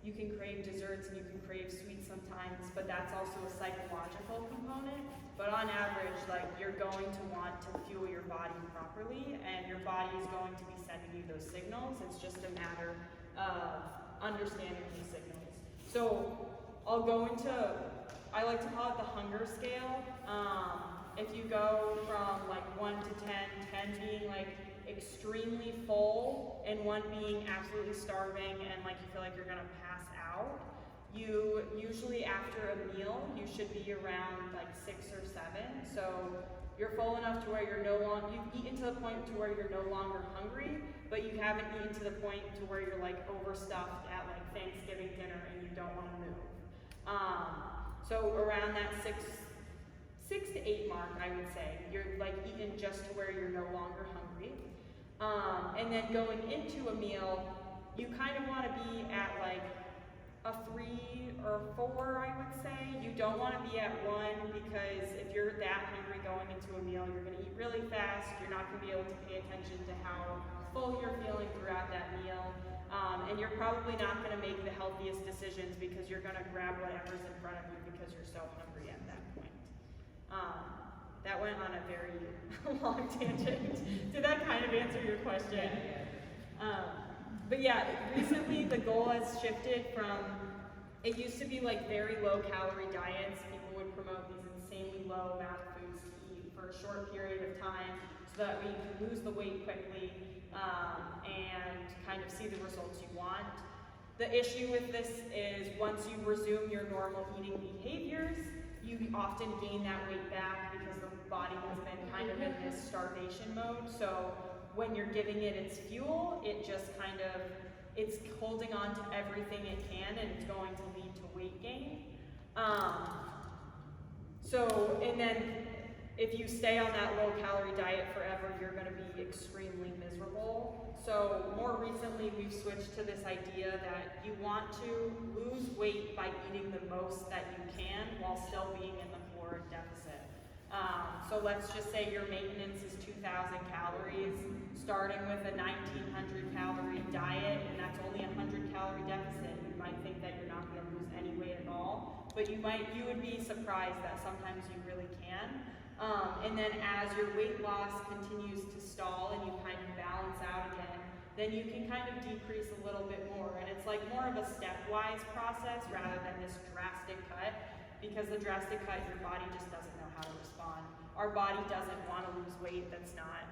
you can crave desserts and you can crave sweets sometimes, but that's also a psychological component. But on average, like you're going to want to fuel your body properly, and your body is going to be sending you those signals. It's just a matter of understanding these signals. So I'll go into, I like to call it the hunger scale. If you go from like 1 to 10, 10 being like extremely full and 1 being absolutely starving and like you feel like you're gonna pass out, you usually after a meal, you should be around like 6 or 7. So you're full enough to where you've eaten to the point to where you're no longer hungry, but you haven't eaten to the point to where you're like overstuffed at like Thanksgiving dinner and you don't want to move. So around that six to 8 mark, I would say, you're like eaten just to where you're no longer hungry. And then going into a meal, you kind of want to be at like a 3 or 4, I would say. You don't want to be at 1 because if you're that hungry going into a meal, you're going to eat really fast. You're not going to be able to pay attention to how full you're feeling throughout that meal. And you're probably not going to make the healthiest decisions because you're going to grab whatever's in front of you because you're so hungry at that point. That went on a very long tangent. Did that kind of answer your question? But yeah, recently the goal has shifted from, it used to be like very low calorie diets. People would promote these insanely low amount of foods to eat for a short period of time so that we can lose the weight quickly and kind of see the results you want. The issue with this is once you resume your normal eating behaviors, you often gain that weight back because the body has been kind of in this starvation mode. So when you're giving it its fuel, it just kind of, it's holding on to everything it can and it's going to lead to weight gain. And then if you stay on that low calorie diet forever, you're gonna be extremely miserable. So more recently, we've switched to this idea that you want to lose weight by eating the most that you can while still being in the caloric deficit. So let's just say your maintenance is 2,000 calories, starting with a 1,900 calorie diet, and that's only a 100 calorie deficit. You might think that you're not gonna lose any weight at all, but you would be surprised that sometimes you really can. And then as your weight loss continues to stall and you kind of balance out again, then you can kind of decrease a little bit more. And it's like more of a stepwise process rather than this drastic cut, because the drastic cut, your body just doesn't know how to respond. Our body doesn't want to lose weight. That's not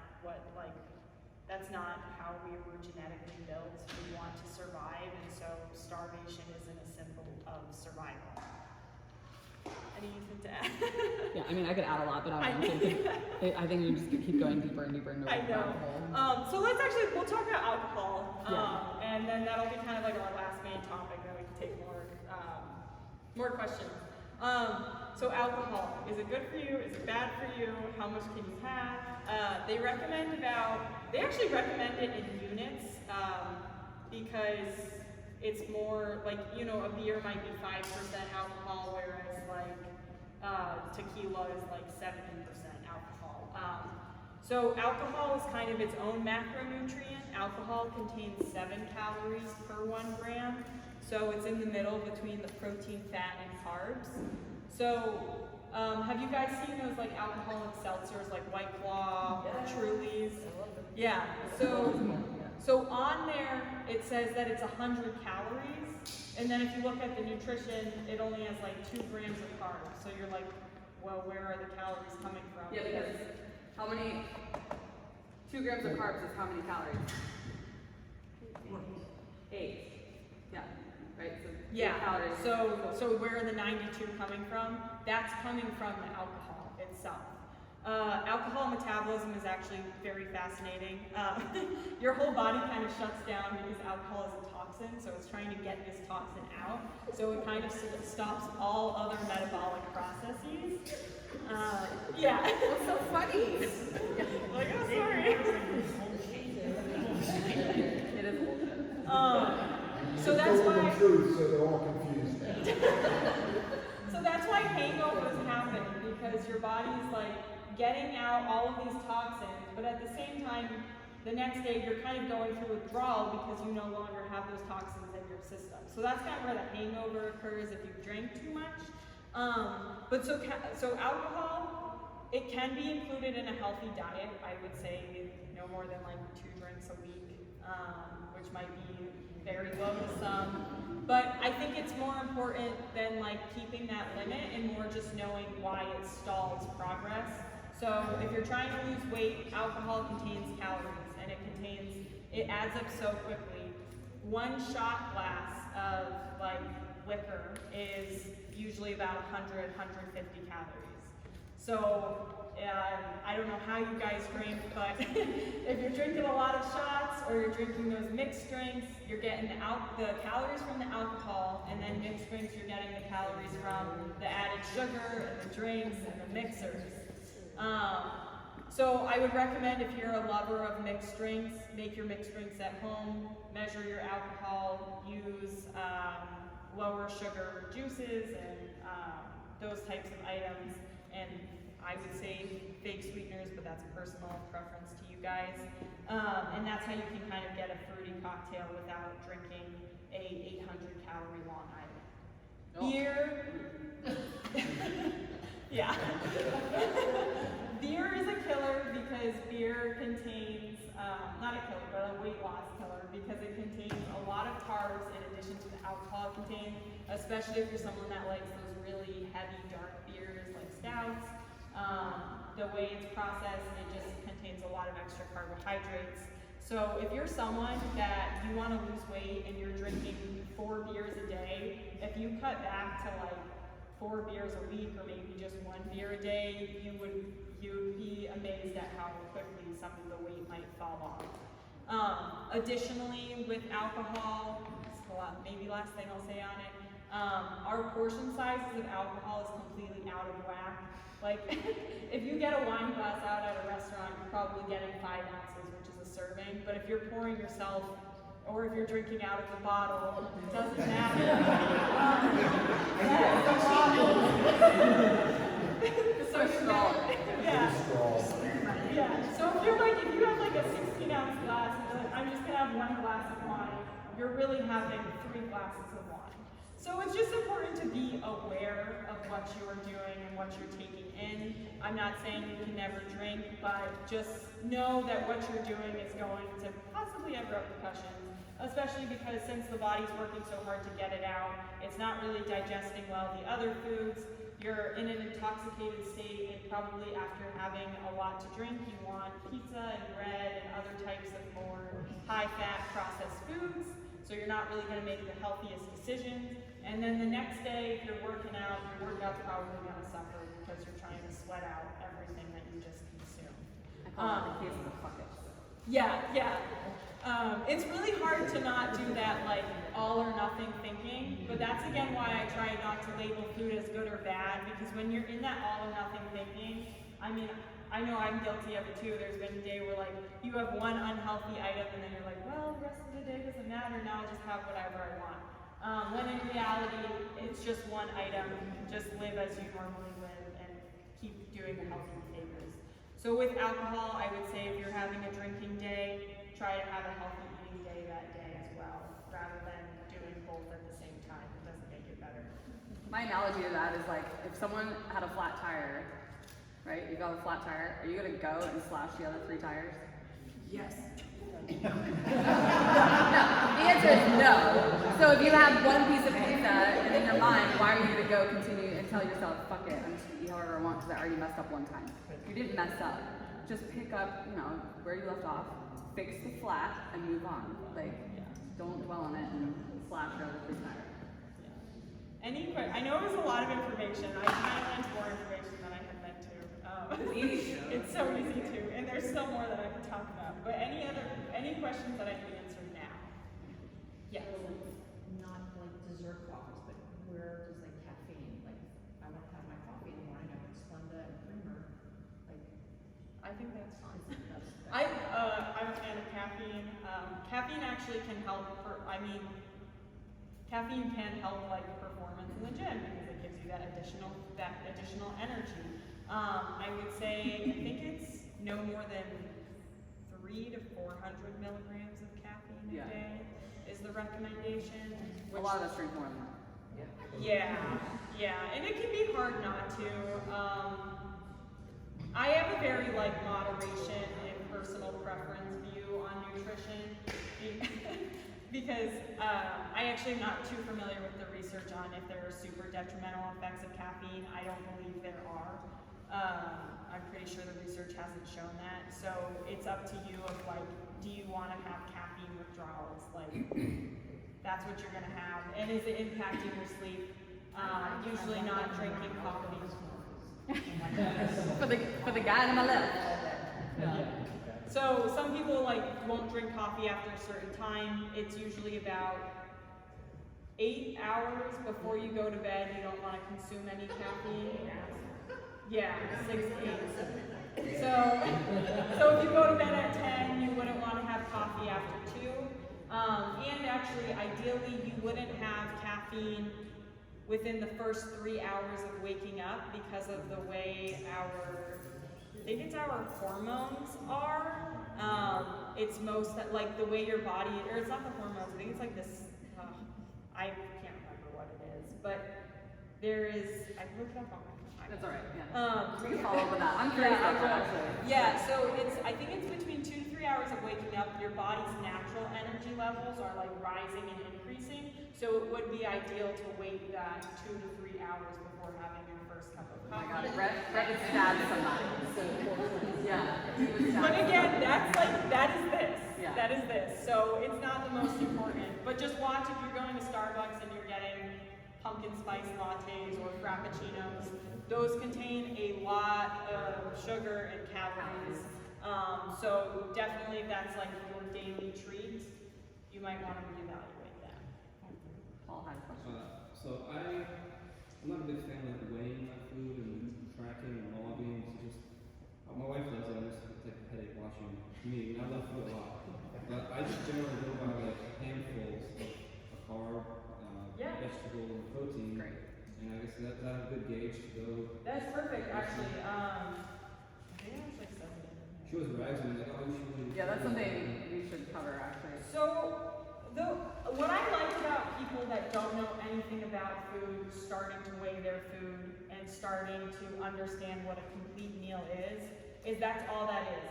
how we were genetically built. We want to survive, and so starvation isn't a symbol of survival. Anything to add? Yeah, I mean, I could add a lot, but I think you just keep going deeper and deeper into the I know. rabbit hole. So we'll talk about alcohol, and then that'll be kind of like our last main topic, and we can take more questions. So alcohol, is it good for you? Is it bad for you? How much can you have? They actually recommend it in units, because it's more like, a beer might be 5% alcohol, whereas like tequila is like 70% alcohol. So alcohol is kind of its own macronutrient. Alcohol contains 7 calories per 1 gram. So it's in the middle between the protein, fat, and carbs. So have you guys seen those like alcoholic seltzers like White Claw or Trulies? Yeah, so on there, it says that it's 100 calories, and then if you look at the nutrition, it only has like 2 grams of carbs. So you're like, well, where are the calories coming from? Yeah, because how many, 2 grams of carbs is how many calories? 8. Yeah, right, so 8 calories. So where are the 92 coming from? That's coming from the alcohol itself. Alcohol metabolism is actually very fascinating. Your whole body kind of shuts down because alcohol is a toxin, so it's trying to get this toxin out. So it kind of stops all other metabolic processes. Yeah. What's so funny? Like, oh, sorry. It is bullshit. So that's Told them why. the truth, so they're all confused now. So that's why hangovers happen, because your body's like getting out all of these toxins, but at the same time, the next day you're kind of going through withdrawal because you no longer have those toxins in your system. So that's kind of where the hangover occurs if you drink too much. But so alcohol, it can be included in a healthy diet. I would say no more than like 2 drinks a week, which might be very low to some. But I think it's more important than like keeping that limit and more just knowing why it stalls progress. So if you're trying to lose weight, alcohol contains calories, and it adds up so quickly. 1 shot glass of like liquor is usually about 100, 150 calories. So I don't know how you guys drink, but if you're drinking a lot of shots or you're drinking those mixed drinks, you're getting the calories from the alcohol, and then mixed drinks, you're getting the calories from the added sugar and the drinks and the mixers. So I would recommend, if you're a lover of mixed drinks, make your mixed drinks at home, measure your alcohol, use lower sugar juices and those types of items. And I would say fake sweeteners, but that's a personal preference to you guys. And that's how you can kind of get a fruity cocktail without drinking a 800 calorie long item. Beer, yeah. Beer is a killer because beer contains, not a killer, but a weight loss killer, because it contains a lot of carbs in addition to the alcohol it contains, especially if you're someone that likes those really heavy dark beers like stouts. The way it's processed, it just contains a lot of extra carbohydrates. So if you're someone that you want to lose weight and you're drinking 4 beers a day, if you cut back to like 4 beers a week or maybe just 1 beer a day, you would be amazed at how quickly some of the weight might fall off. Additionally, with alcohol, maybe last thing I'll say on it, our portion sizes of alcohol is completely out of whack. Like, if you get a wine glass out at a restaurant, you're probably getting 5 ounces, which is a serving. But if you're pouring yourself, or if you're drinking out of the bottle, it doesn't matter. So strong. Yeah. Yeah. So if you have like a 16-ounce glass, and you're like, I'm just gonna have 1 glass of wine, you're really having 3 glasses of wine. So it's just important to be aware of what you are doing and what you're taking in. I'm not saying you can never drink, but just know that what you're doing is going to possibly have repercussions, especially because since the body's working so hard to get it out, it's not really digesting well the other foods. You're in an intoxicated state, and probably after having a lot to drink, you want pizza and bread and other types of more high-fat processed foods. So you're not really going to make the healthiest decisions. And then the next day, if you're working out, your workout's probably going to suffer because you're trying to sweat out everything that you just consumed. I call it the case of the fuck it. Yeah. It's really hard to not do that like all or nothing thinking, but that's again why I try not to label food as good or bad, because when you're in that all or nothing thinking, I mean, I know I'm guilty of it too. There's been a day where like you have one unhealthy item and then you're like, well, the rest of the day doesn't matter, now I'll just have whatever I want. When in reality, it's just one item. Just live as you normally live and keep doing the healthy behaviors. So with alcohol, I would say if you're having a drinking day, try to have a healthy eating day that day as well, rather than doing both at the same time. It doesn't make it better. My analogy to that is like, if someone had a flat tire, right? You got a flat tire, are you gonna go and slash the other 3 tires? Yes. No, the answer is no. So if you have 1 piece of pizza and in your mind, why are you gonna go continue and tell yourself, fuck it, I'm just gonna eat however I want because I already messed up 1 time. You didn't mess up. Just pick up, where you left off, fix the flat, and move on. Like, don't dwell on it and slash your other 3 tires. I know it was a lot of information. I kind of went into more information than I had meant to. It's so easy to, and there's still more that I could talk about. But any questions that I can answer now? Yes. Not like dessert coffees, but where does like caffeine, like I want to have my coffee in the morning, I want Splenda and creamer, like I think that's fine. that's I'm a fan of caffeine. Caffeine actually can help caffeine can help like performance in the gym because it gives you that additional energy. I would say, I think it's no more than 300 to 400 milligrams of caffeine a Yeah. day is the recommendation. A lot of us drink more than that. Yeah, and it can be hard not to. I have a very moderation and personal preference view on nutrition because I actually am not too familiar with the research on if there are super detrimental effects of caffeine. I don't believe there are. I'm pretty sure the research hasn't shown that. So it's up to you of do you want to have caffeine withdrawals? That's what you're gonna have. And is it impacting your sleep? Usually not drinking coffee. For the guy to my left. Yeah. So some people like won't drink coffee after a certain time. It's usually about 8 hours before you go to bed. You don't want to consume any caffeine. Yeah, 6 to 8. So if you go to bed at 10, you wouldn't want to have coffee after 2. And actually, ideally, you wouldn't have caffeine within the first 3 hours of waking up because of the way I think it's our hormones are. It's most that, like the way your body, or it's not the hormones, I think it's like this, I can't remember what it is, but there is, I looked it up on my That's all right. Yeah. We can yeah. follow up with that. I'm curious Yeah, about that actually. Yeah, so I think it's between 2 to 3 hours of waking up. Your body's natural energy levels are like rising and increasing. So it would be ideal to wait that 2 to 3 hours before having your first cup of Oh my coffee. God, Brett would stab somebody. Yeah. He would stab But again, somebody. that is this. Yeah. That is this. So it's not the most important. But just watch if you're going to Starbucks and you're getting pumpkin spice lattes or frappuccinos. Those contain a lot of sugar and calories. So definitely if that's like your daily treat, you might want to reevaluate that. Paul has a question. I'm not a big fan of weighing my food and tracking and logging. It's just my wife does it. I just take a headache watching me. And I love food a lot, but I just generally go by like handfuls of carb, Yeah. vegetable, and protein. Great. And I guess that's a good gauge to go. That's perfect, actually. I think it actually says it in here. She always brags on me like, oh, you should really. Yeah, that's something we should cover actually. So, what I like about people that don't know anything about food, starting to weigh their food and starting to understand what a complete meal is that's all that is.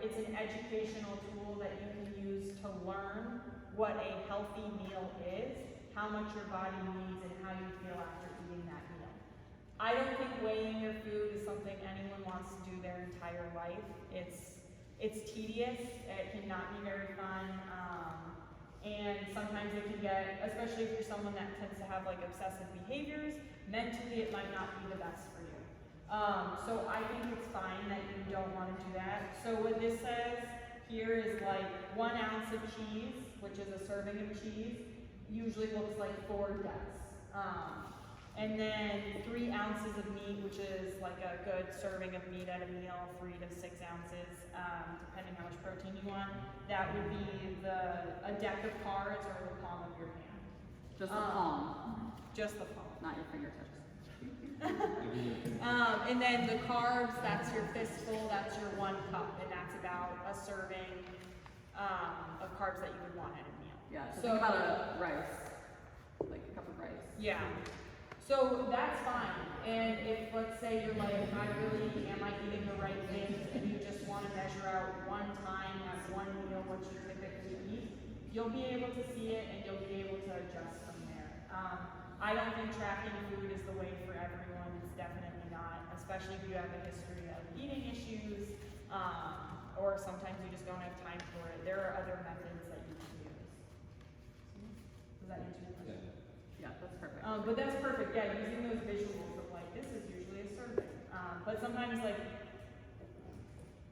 It's an educational tool that you can use to learn what a healthy meal is, how much your body needs, and how you feel after eating that meal. I don't think weighing your food is something anyone wants to do their entire life. It's tedious, it cannot be very fun, and sometimes it can get, especially if you're someone that tends to have like obsessive behaviors, mentally it might not be the best for you. So I think it's fine that you don't want to do that. So what this says here is like 1 ounce of cheese, which is a serving of cheese, usually looks like 4 ducks. And then 3 ounces of meat, which is like a good serving of meat at a meal, 3 to 6 ounces, depending how much protein you want. That would be a deck of cards or the palm of your hand. Just the palm, Just the palm. not your fingertips. And then the carbs, that's your fistful, that's your 1 cup, and that's about a serving of carbs that you would want at a meal. Yeah, so think about a rice, like a cup of rice. Yeah. So that's fine. And if, let's say you're like, am I eating the right things, and you just want to measure out 1 time at 1 meal what you typically eat, you'll be able to see it and you'll be able to adjust from there. I don't think tracking food is the way for everyone. It's definitely not, especially if you have a history of eating issues, or sometimes you just don't have time for it. There are other methods that you can use. Does that answer your question? Yeah, that's perfect. But that's perfect, yeah, using those visuals of like, this is usually a serving. But sometimes like,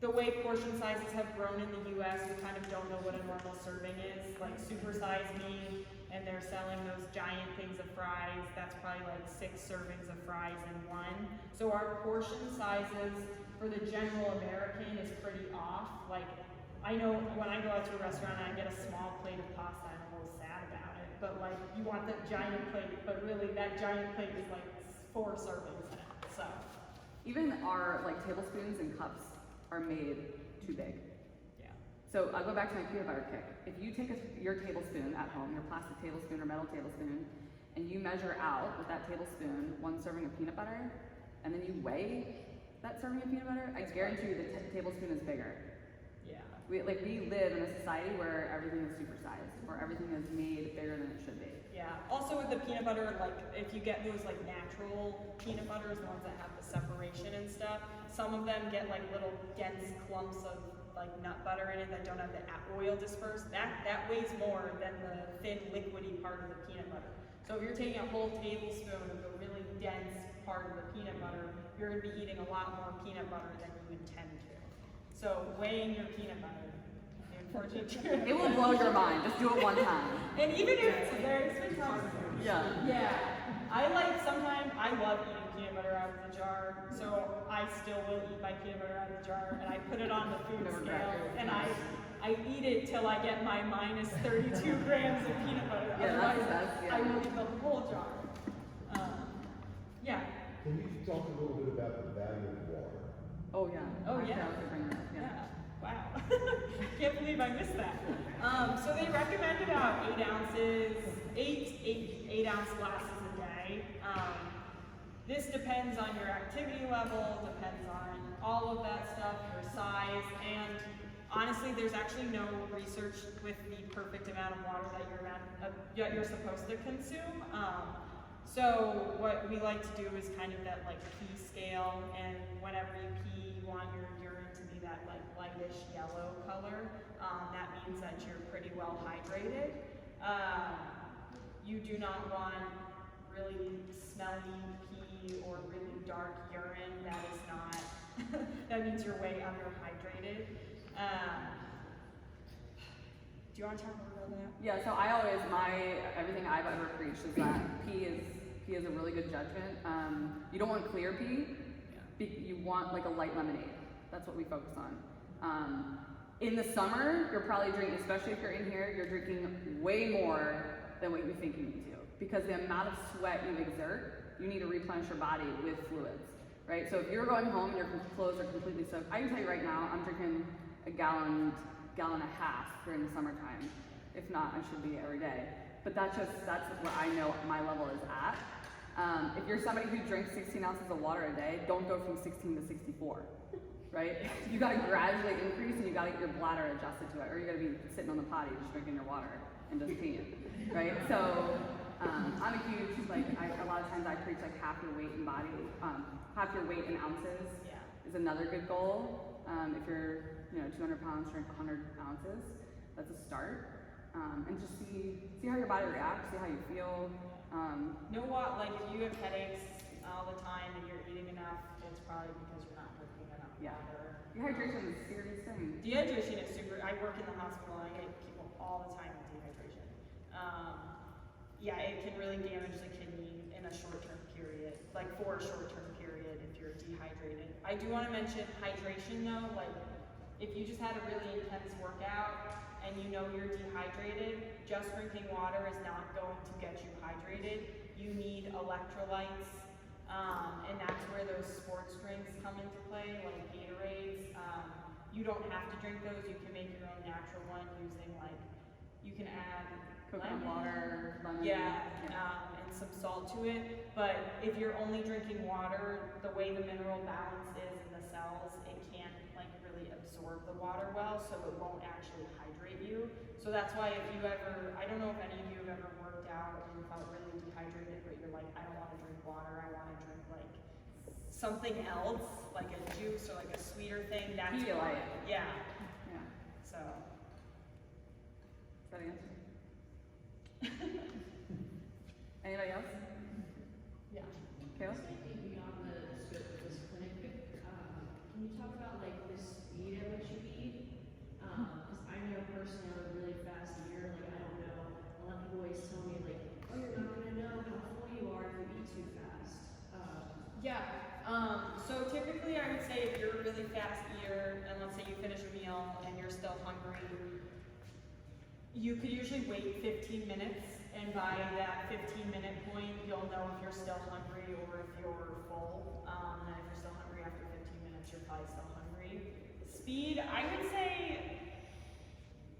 the way portion sizes have grown in the US, we kind of don't know what a normal serving is. Like Supersize Me, and they're selling those giant things of fries, that's probably like 6 servings of fries in 1. So our portion sizes for the general American is pretty off. Like, I know when I go out to a restaurant and I get a small plate of pasta, I'm a little sad about it. But like, you want that giant plate, but really that giant plate is like 4 servings in it, so. Even our like tablespoons and cups are made too big. Yeah. So I'll go back to my peanut butter kick. If you take your tablespoon at home, your plastic tablespoon or metal tablespoon, and you measure out with that tablespoon 1 serving of peanut butter, and then you weigh that serving of peanut butter, I guarantee you the tablespoon is bigger. Yeah. We live in a society where everything is supersized, where everything is made bigger than it should be. Yeah. Also with the peanut butter, like if you get those like natural peanut butters, the ones that have the separation and stuff, some of them get like little dense clumps of like nut butter in it that don't have the oil dispersed. That weighs more than the thin liquidy part of the peanut butter. So if you're taking a whole tablespoon of the really dense part of the peanut butter, you're gonna be eating a lot more peanut butter than you intend to. So weighing your peanut butter, the unfortunate truth. It will blow your mind. Just do it one time. And even if it's very fantastic. Yeah. Yeah. I love eating peanut butter out of the jar, so I still will eat my peanut butter out of the jar, and I put it on the food Never scale, crack it. and I eat it till I get my minus 32 grams of peanut butter. Yeah, that's Otherwise, the best, yeah. I will eat the whole jar. Yeah. Can you talk a little bit about the value of water? Oh yeah. Oh, I yeah. forgot to bring that up, Yeah. Wow. Can't believe I missed that. So they recommend about 8 ounces, 8 ounce glasses a day. This depends on your activity level, depends on all of that stuff, your size, and honestly, there's actually no research with the perfect amount of water that you're supposed to consume. So what we like to do is kind of that like pee scale, and whenever you pee, you want your urine to be that like lightish yellow color. That means that you're pretty well hydrated. You do not want really smelly pee or really dark urine. That is not, that means you're way underhydrated. Do you want to talk more about that? Yeah, so everything I've ever preached is that pee is a really good judgment. You don't want clear pee. You want like a light lemonade. That's what we focus on. In the summer, you're probably drinking, especially if you're in here, you're drinking way more than what you think you need to. Because the amount of sweat you exert, you need to replenish your body with fluids, right? So if you're going home and your clothes are completely soaked, I can tell you right now, I'm drinking a gallon and a half during the summertime. If not, I should be every day. But that's where I know my level is at. If you're somebody who drinks 16 ounces of water a day, don't go from 16 to 64, right? You gotta gradually increase, and you gotta get your bladder adjusted to it, or you're gonna be sitting on the potty just drinking your water and just peeing, right? So I'm a huge, a lot of times I preach like half your weight in ounces is another good goal. If you're 200 pounds, drink 100 ounces. That's a start. And just see how your body reacts, see how you feel. Know what, like if you have headaches all the time and you're eating enough, it's probably because you're not drinking enough water. Dehydration is a serious thing. Dehydration is I work in the hospital and I get people all the time with dehydration. It can really damage the kidney in a short-term period, like for a short-term period if you're dehydrated. I do want to mention hydration though, like if you just had a really intense workout and you know you're dehydrated, just drinking water is not going to get you hydrated. You need electrolytes, and that's where those sports drinks come into play, like Gatorades. You don't have to drink those. You can make your own natural one using you can add Coconut water, lemon. and some salt to it. But if you're only drinking water, the way the mineral balance is in the cells, it can't really absorb the water well, so it won't actually hydrate you. So that's why if you ever, I don't know if any of you have ever worked out and felt really dehydrated, but you're like, I don't want to drink water, I want to drink something else, like a juice or like a sweeter thing. That's Pedialyte. Yeah. Yeah. So. Is that an answer? Anybody else? Yeah. Kayla? Maybe beyond the scope of this clinic, can you talk about the speed at which you eat? Because I know personally I'm a really fast eater. I don't know. A lot of people always tell me oh, you're not gonna know how full you are if you eat too fast. So typically I would say if you're a really fast eater, and let's say you finish a meal and you're still hungry, you could usually wait 15 minutes, and by that 15-minute point, you'll know if you're still hungry or if you're full. And if you're still hungry after 15 minutes, you're probably still hungry. Speed, I would say,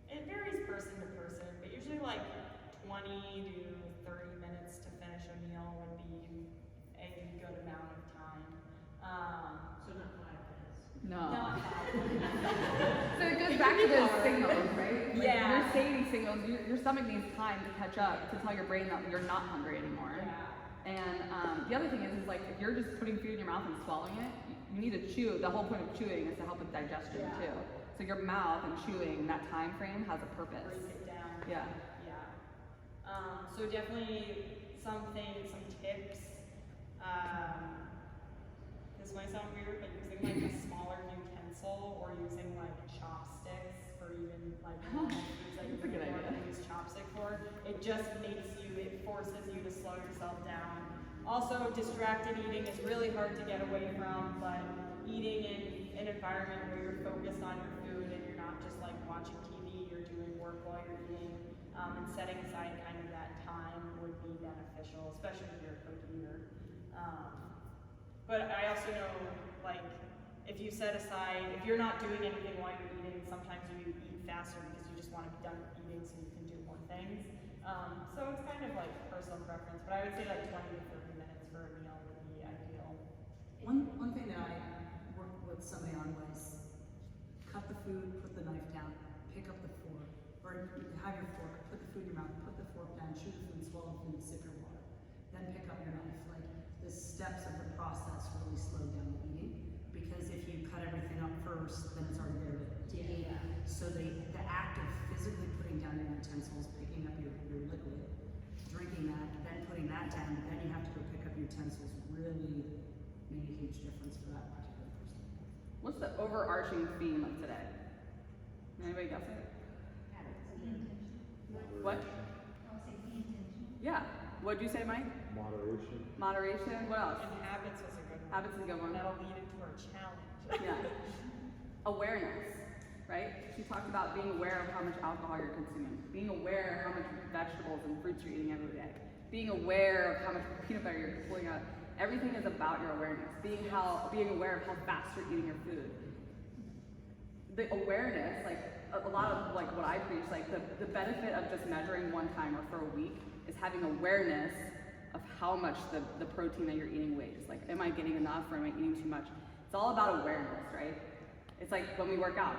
it varies person to person, but usually 20 to 30 minutes to finish a meal would be a good amount of time. So not 5 minutes. No. Not So it goes back to those signals, right? Yeah. Your satiety signals, your stomach needs time to catch up to tell your brain that you're not hungry anymore. Yeah. And the other thing is if you're just putting food in your mouth and swallowing it, you need to chew. The whole point of chewing is to help with digestion too. So your mouth and chewing, that time frame has a purpose. Break it down. Yeah. So definitely some tips. This might sound weird, but using like a smaller utensil or using like chopsticks for even like normal foods that you That's a good would idea. normally use chopstick for, it just it forces you to slow yourself down. Also, distracted eating is really hard to get away from, but eating in an environment where you're focused on your food and you're not just like watching TV, you're doing work while you're eating, and setting aside kind of that time would be beneficial, especially if you're a quick eater. But I also know, like, if you set aside, if you're not doing anything while you're eating, sometimes you eat faster because you just want to be done with eating so you can do more things. So it's kind of like personal preference, but I would say like 20 to 30 minutes for a meal would be ideal. One thing that I worked with somebody on was cut the food, put the knife down, pick up the fork, or have your fork, put the food in your mouth, put the fork down, chew the food, swallow the food, sip your water. Then pick up your knife. Like the steps of the process really slow down the eating, because if you cut everything up first, then it's already there to eat. So the act of physically putting down your utensils, picking up your liquid, drinking that, then putting that down, then you have to go pick up your utensils, really made a huge difference for that particular person. What's the overarching theme of today? Anybody guess it? What? Yeah. What'd you say, Mike? Moderation. Moderation. What else? And habits is a good one. Habits is a good one. That'll lead into our challenge. Yeah. Awareness, right? She talked about being aware of how much alcohol you're consuming, being aware of how much vegetables and fruits you're eating every day, being aware of how much peanut butter you're pulling out. Everything is about your awareness. Being aware of how fast you're eating your food. The awareness, like a lot of like what I preach, like the benefit of just measuring one time or for a week is having awareness of how much the protein that you're eating weighs. Like, am I getting enough or am I eating too much? It's all about awareness, right? It's like when we work out,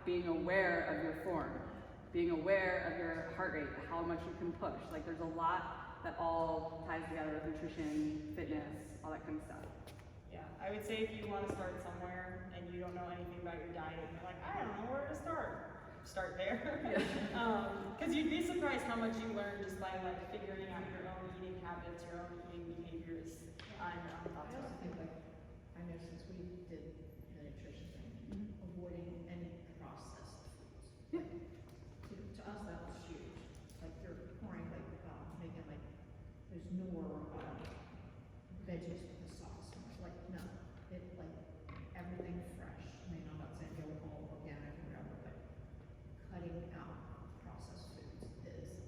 being aware of your form, being aware of your heart rate, how much you can push. Like there's a lot that all ties together with nutrition, fitness, all that kind of stuff. Yeah, I would say if you want to start somewhere and you don't know anything about your diet, and you're like, I don't know where to start there. Because you'd be surprised how much you learn just by like figuring out your own eating habits, your own eating behaviors on your own thoughts. I also think like, I know since we did the nutrition thing, avoiding any processed foods. Yeah. To us, that was huge. Like you're pouring like, making like, there's no veggies with the sauce. Like, no, it like, everything fresh. I mean, I'm not saying go all organic or whatever, but cutting out processed foods is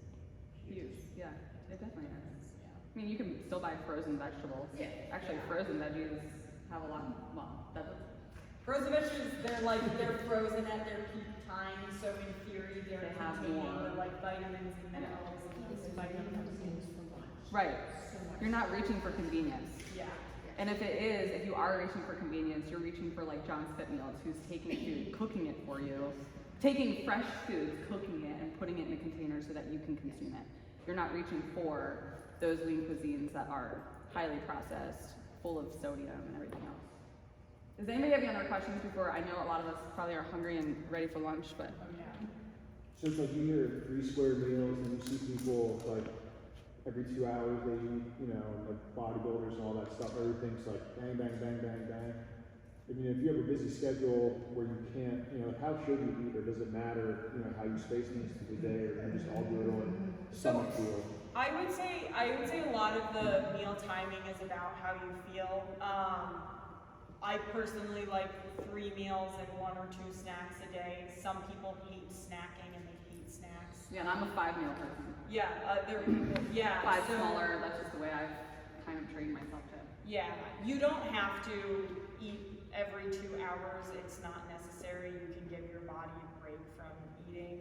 Huge. Yeah, it definitely is. Yeah. I mean, you can still buy frozen vegetables. Yeah. Actually, frozen veggies have a lot. Well, that's Frozen vegetables, they're frozen at their peak time, so in theory they're They have containing more. like vitamins and minerals and eating vitamins. things for lunch. right. So much. You're not reaching for convenience. Yeah. And if you are reaching for convenience, you're reaching for like John's Fit Meals, who's taking food, cooking it for you, taking fresh foods, cooking it, and putting it in a container so that you can consume it. You're not reaching for those lean cuisines that are highly processed, full of sodium and everything else. Does anybody have any other questions before? I know a lot of us probably are hungry and ready for lunch, but Oh yeah. So it's like you hear 3 square meals and you see people like every 2 hours they eat, like bodybuilders and all that stuff. Everything's like bang, bang, bang, bang, bang. I mean, if you have a busy schedule where you can't, how should you eat, or does it matter, how you space things through the day, or can you just all do it on stomach feel? I would say a lot of the meal timing is about how you feel. I personally like 3 meals and 1 or 2 snacks a day. Some people hate snacking and they hate snacks. yeah, and I'm a 5 meal person. Yeah, there are people. Yeah. 5 so- smaller, that's just the way I've kind of trained myself to. Yeah, you don't have to eat every 2 hours. It's not necessary. You can give your body a break from eating.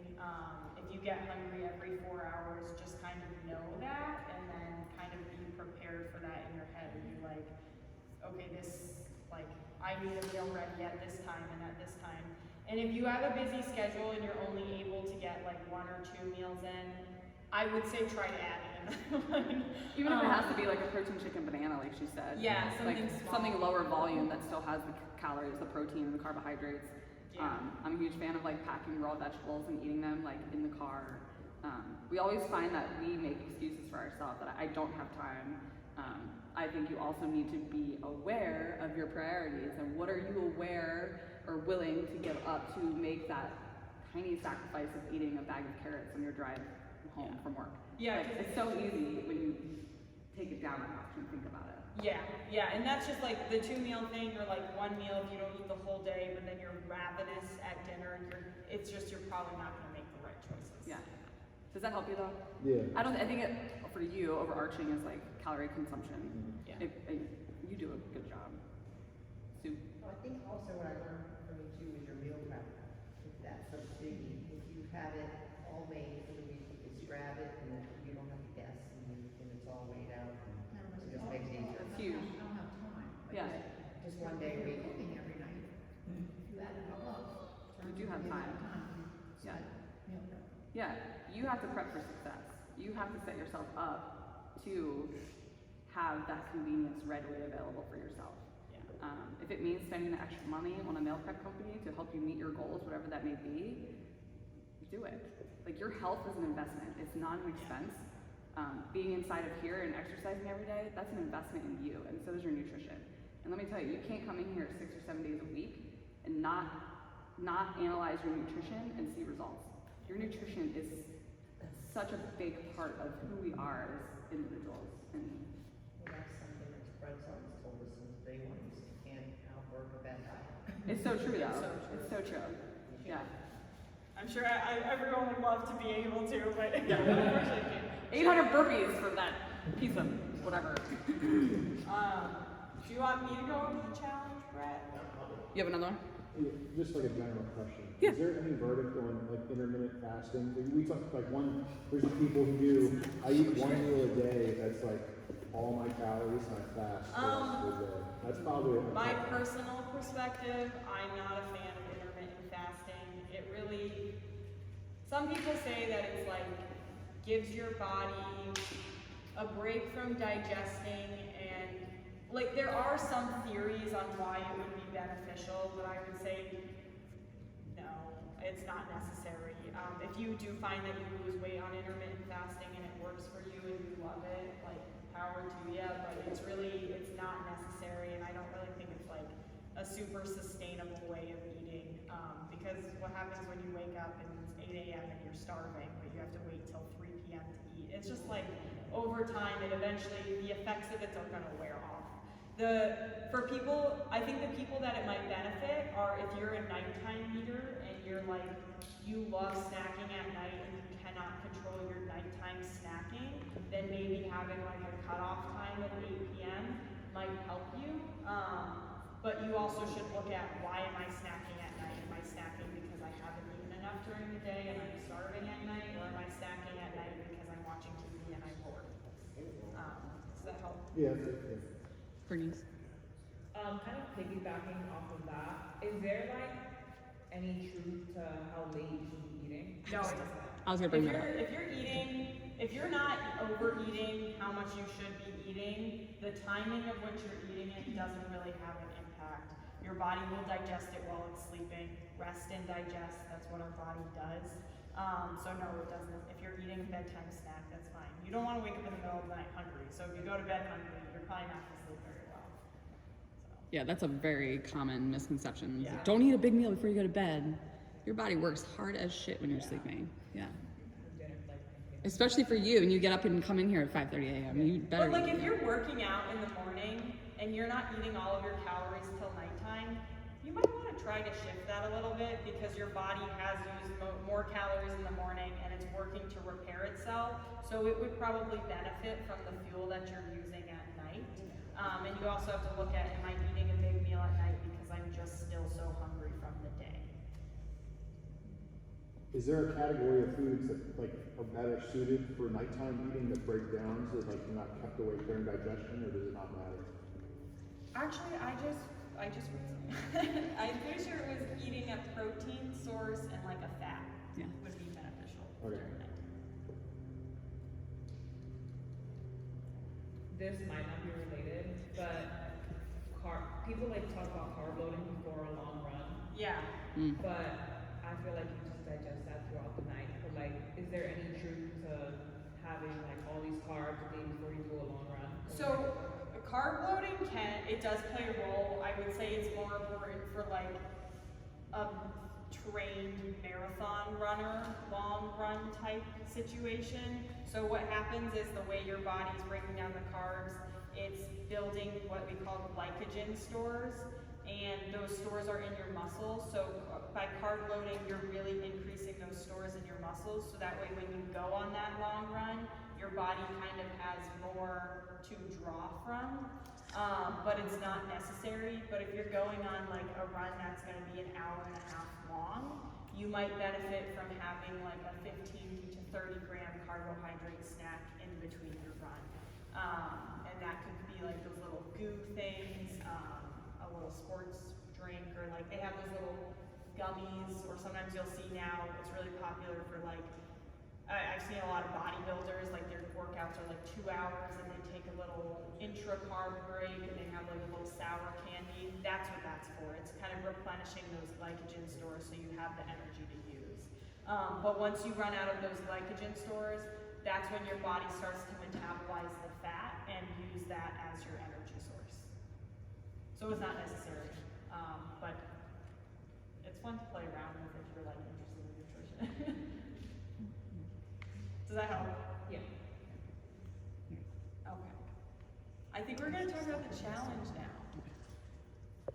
If you get hungry every 4 hours, just kind of know that and then kind of be prepared for that in your head and be like, okay, I need a meal ready at this time and at this time. And if you have a busy schedule and you're only able to get like 1 or 2 meals in, I would say try to add in. Even if it has to be like a protein chicken banana, like she said. Yeah, like something small. something lower volume that still has the calories, the protein, and the carbohydrates. Yeah. I'm a huge fan of like packing raw vegetables and eating them like in the car. We always find that we make excuses for ourselves that I don't have time. I think you also need to be aware of your priorities and what are you aware or willing to give up to make that tiny sacrifice of eating a bag of carrots on your drive home from work. Yeah, Like, 'cause it's so easy when you take it down a notch and think about it. Yeah, and that's just like the 2-meal thing, or like 1 meal if you don't eat the whole day, but then you're ravenous at dinner. You're probably not going to make the right choices. Yeah. Does that help you though? Yeah. I think it, for you, overarching is like calorie consumption. Yeah. You do a good job. Sue? Well, I think also what I learned from you too is your meal prep. If that's a biggie, if you have it all made for the week, you just grab it and then you don't have to guess and it's all weighed out. It just makes it easier. It's huge. I don't have time. Like, Yeah. Just one day a You're week. cooking every night. If you add it all up. You do have turns time. into time to Yeah. spend meal prep. Yeah, you have to prep for success. You have to set yourself up to have that convenience readily available for yourself. Yeah. If it means spending the extra money on a meal prep company to help you meet your goals, whatever that may be, do it. Like, your health is an investment. It's not an expense. Being inside of here and exercising every day, that's an investment in you, and so is your nutrition. And let me tell you, you can't come in here 6 or 7 days a week and not analyze your nutrition and see results. Your nutrition is such a big part of who we are as individuals. And Well, that's something that Fred's always told us since day one, is you can't outwork a bad diet. it's so true, though. so true. It's so true. Yeah. I'm sure everyone would love to be able to, but unfortunately can't. 800 burpees for that piece of whatever. Do you want me to go over the challenge, Brett? You have another one? Yeah, just like a general question. Yeah. Is there any verdict on like intermittent fasting? We talked like there's people who do, I eat 1 meal a day, that's like all my calories and I fast the rest of the day. That's probably My personal perspective, I'm not a fan of intermittent fasting. It really, some people say that it's like, gives your body a break from digesting, and like there are some theories on why it would be beneficial, but I would say no, it's not necessary. If you do find that you lose weight on intermittent fasting and it works for you and you love it, like power to you, but it's not necessary, and I don't really think it's like a super sustainable way of eating, because what happens when you wake up and it's 8 a.m. and you're starving, but you have to wait till 3 p.m. to eat. It's just like over time, the effects of it are gonna wear off. For people, I think the people that it might benefit are if you're a nighttime eater and you're like, you love snacking at night and you cannot control your nighttime snacking, then maybe having like a cutoff time of 8 p.m. might help you. But you also should look at, why am I snacking at night? Am I snacking because I haven't eaten enough during the day and I'm starving at night? Or am I snacking at night because I'm watching TV and I'm bored? Does that help? yeah. Bernice? Kind of piggybacking off of that, is there like any truth to how late you should be eating? No, it doesn't. I was gonna bring that up. If you're not overeating how much you should be eating, the timing of which you're eating it doesn't really have an impact. Your body will digest it while it's sleeping. Rest and digest, that's what our body does. So no, it doesn't. If you're eating a bedtime snack, that's fine. You don't want to wake up in the middle of the night hungry. So if you go to bed hungry, you're probably not going to sleep very well. So. Yeah, that's a very common misconception. Yeah. Don't eat a big meal before you go to bed. Your body works hard as shit when you're sleeping. Yeah. Especially for you, and you get up and come in here at 5:30 a.m. You better. But like if you're working out in the morning and you're not eating all of your calories till nighttime, you might want to try to shift that a little bit, because your body has used more calories in the morning and it's working to repair itself. So it would probably benefit from the fuel that you're using at night. And you also have to look at, am I eating a big meal at night because I'm just still so hungry from the day? Is there a category of foods that like are better suited for nighttime eating that break down so that like you're not kept awake during digestion, or does it not matter? Actually, I just I'm pretty sure it was eating a protein source and like a fat Yeah. would be beneficial Okay. during night. This might not be related, but people like talk about carb loading before a long run, Yeah. but I feel like you just digest that throughout the night. But like, is there any truth to having like all these carbs the day before you do a long run? So it does play a role. I would say it's more important for like a trained marathon runner, long run type situation. So what happens is the way your body's breaking down the carbs, it's building what we call glycogen stores, and those stores are in your muscles. So by carb loading, you're really increasing those stores in your muscles, so that way when you go on that long run, your body kind of has more to draw from. But it's not necessary. But if you're going on like a run that's going to be an hour and a half long, you might benefit from having like a 15 to 30 gram carbohydrate snack in between your run. And that could be like those little goo things, a little sports drink, or like they have those little gummies, or sometimes you'll see now, it's really popular for like, I've seen a lot of bodybuilders, like their workouts are like 2 hours and they take a little intra-carb break and they have like a little sour candy. That's what that's for. It's kind of replenishing those glycogen stores so you have the energy to use. But once you run out of those glycogen stores, that's when your body starts to metabolize the fat and use that as your energy source. So it's not necessary, but it's fun to play around with if you're like interested in nutrition. Does that help? Yeah. Okay. I think we're gonna talk about the challenge now.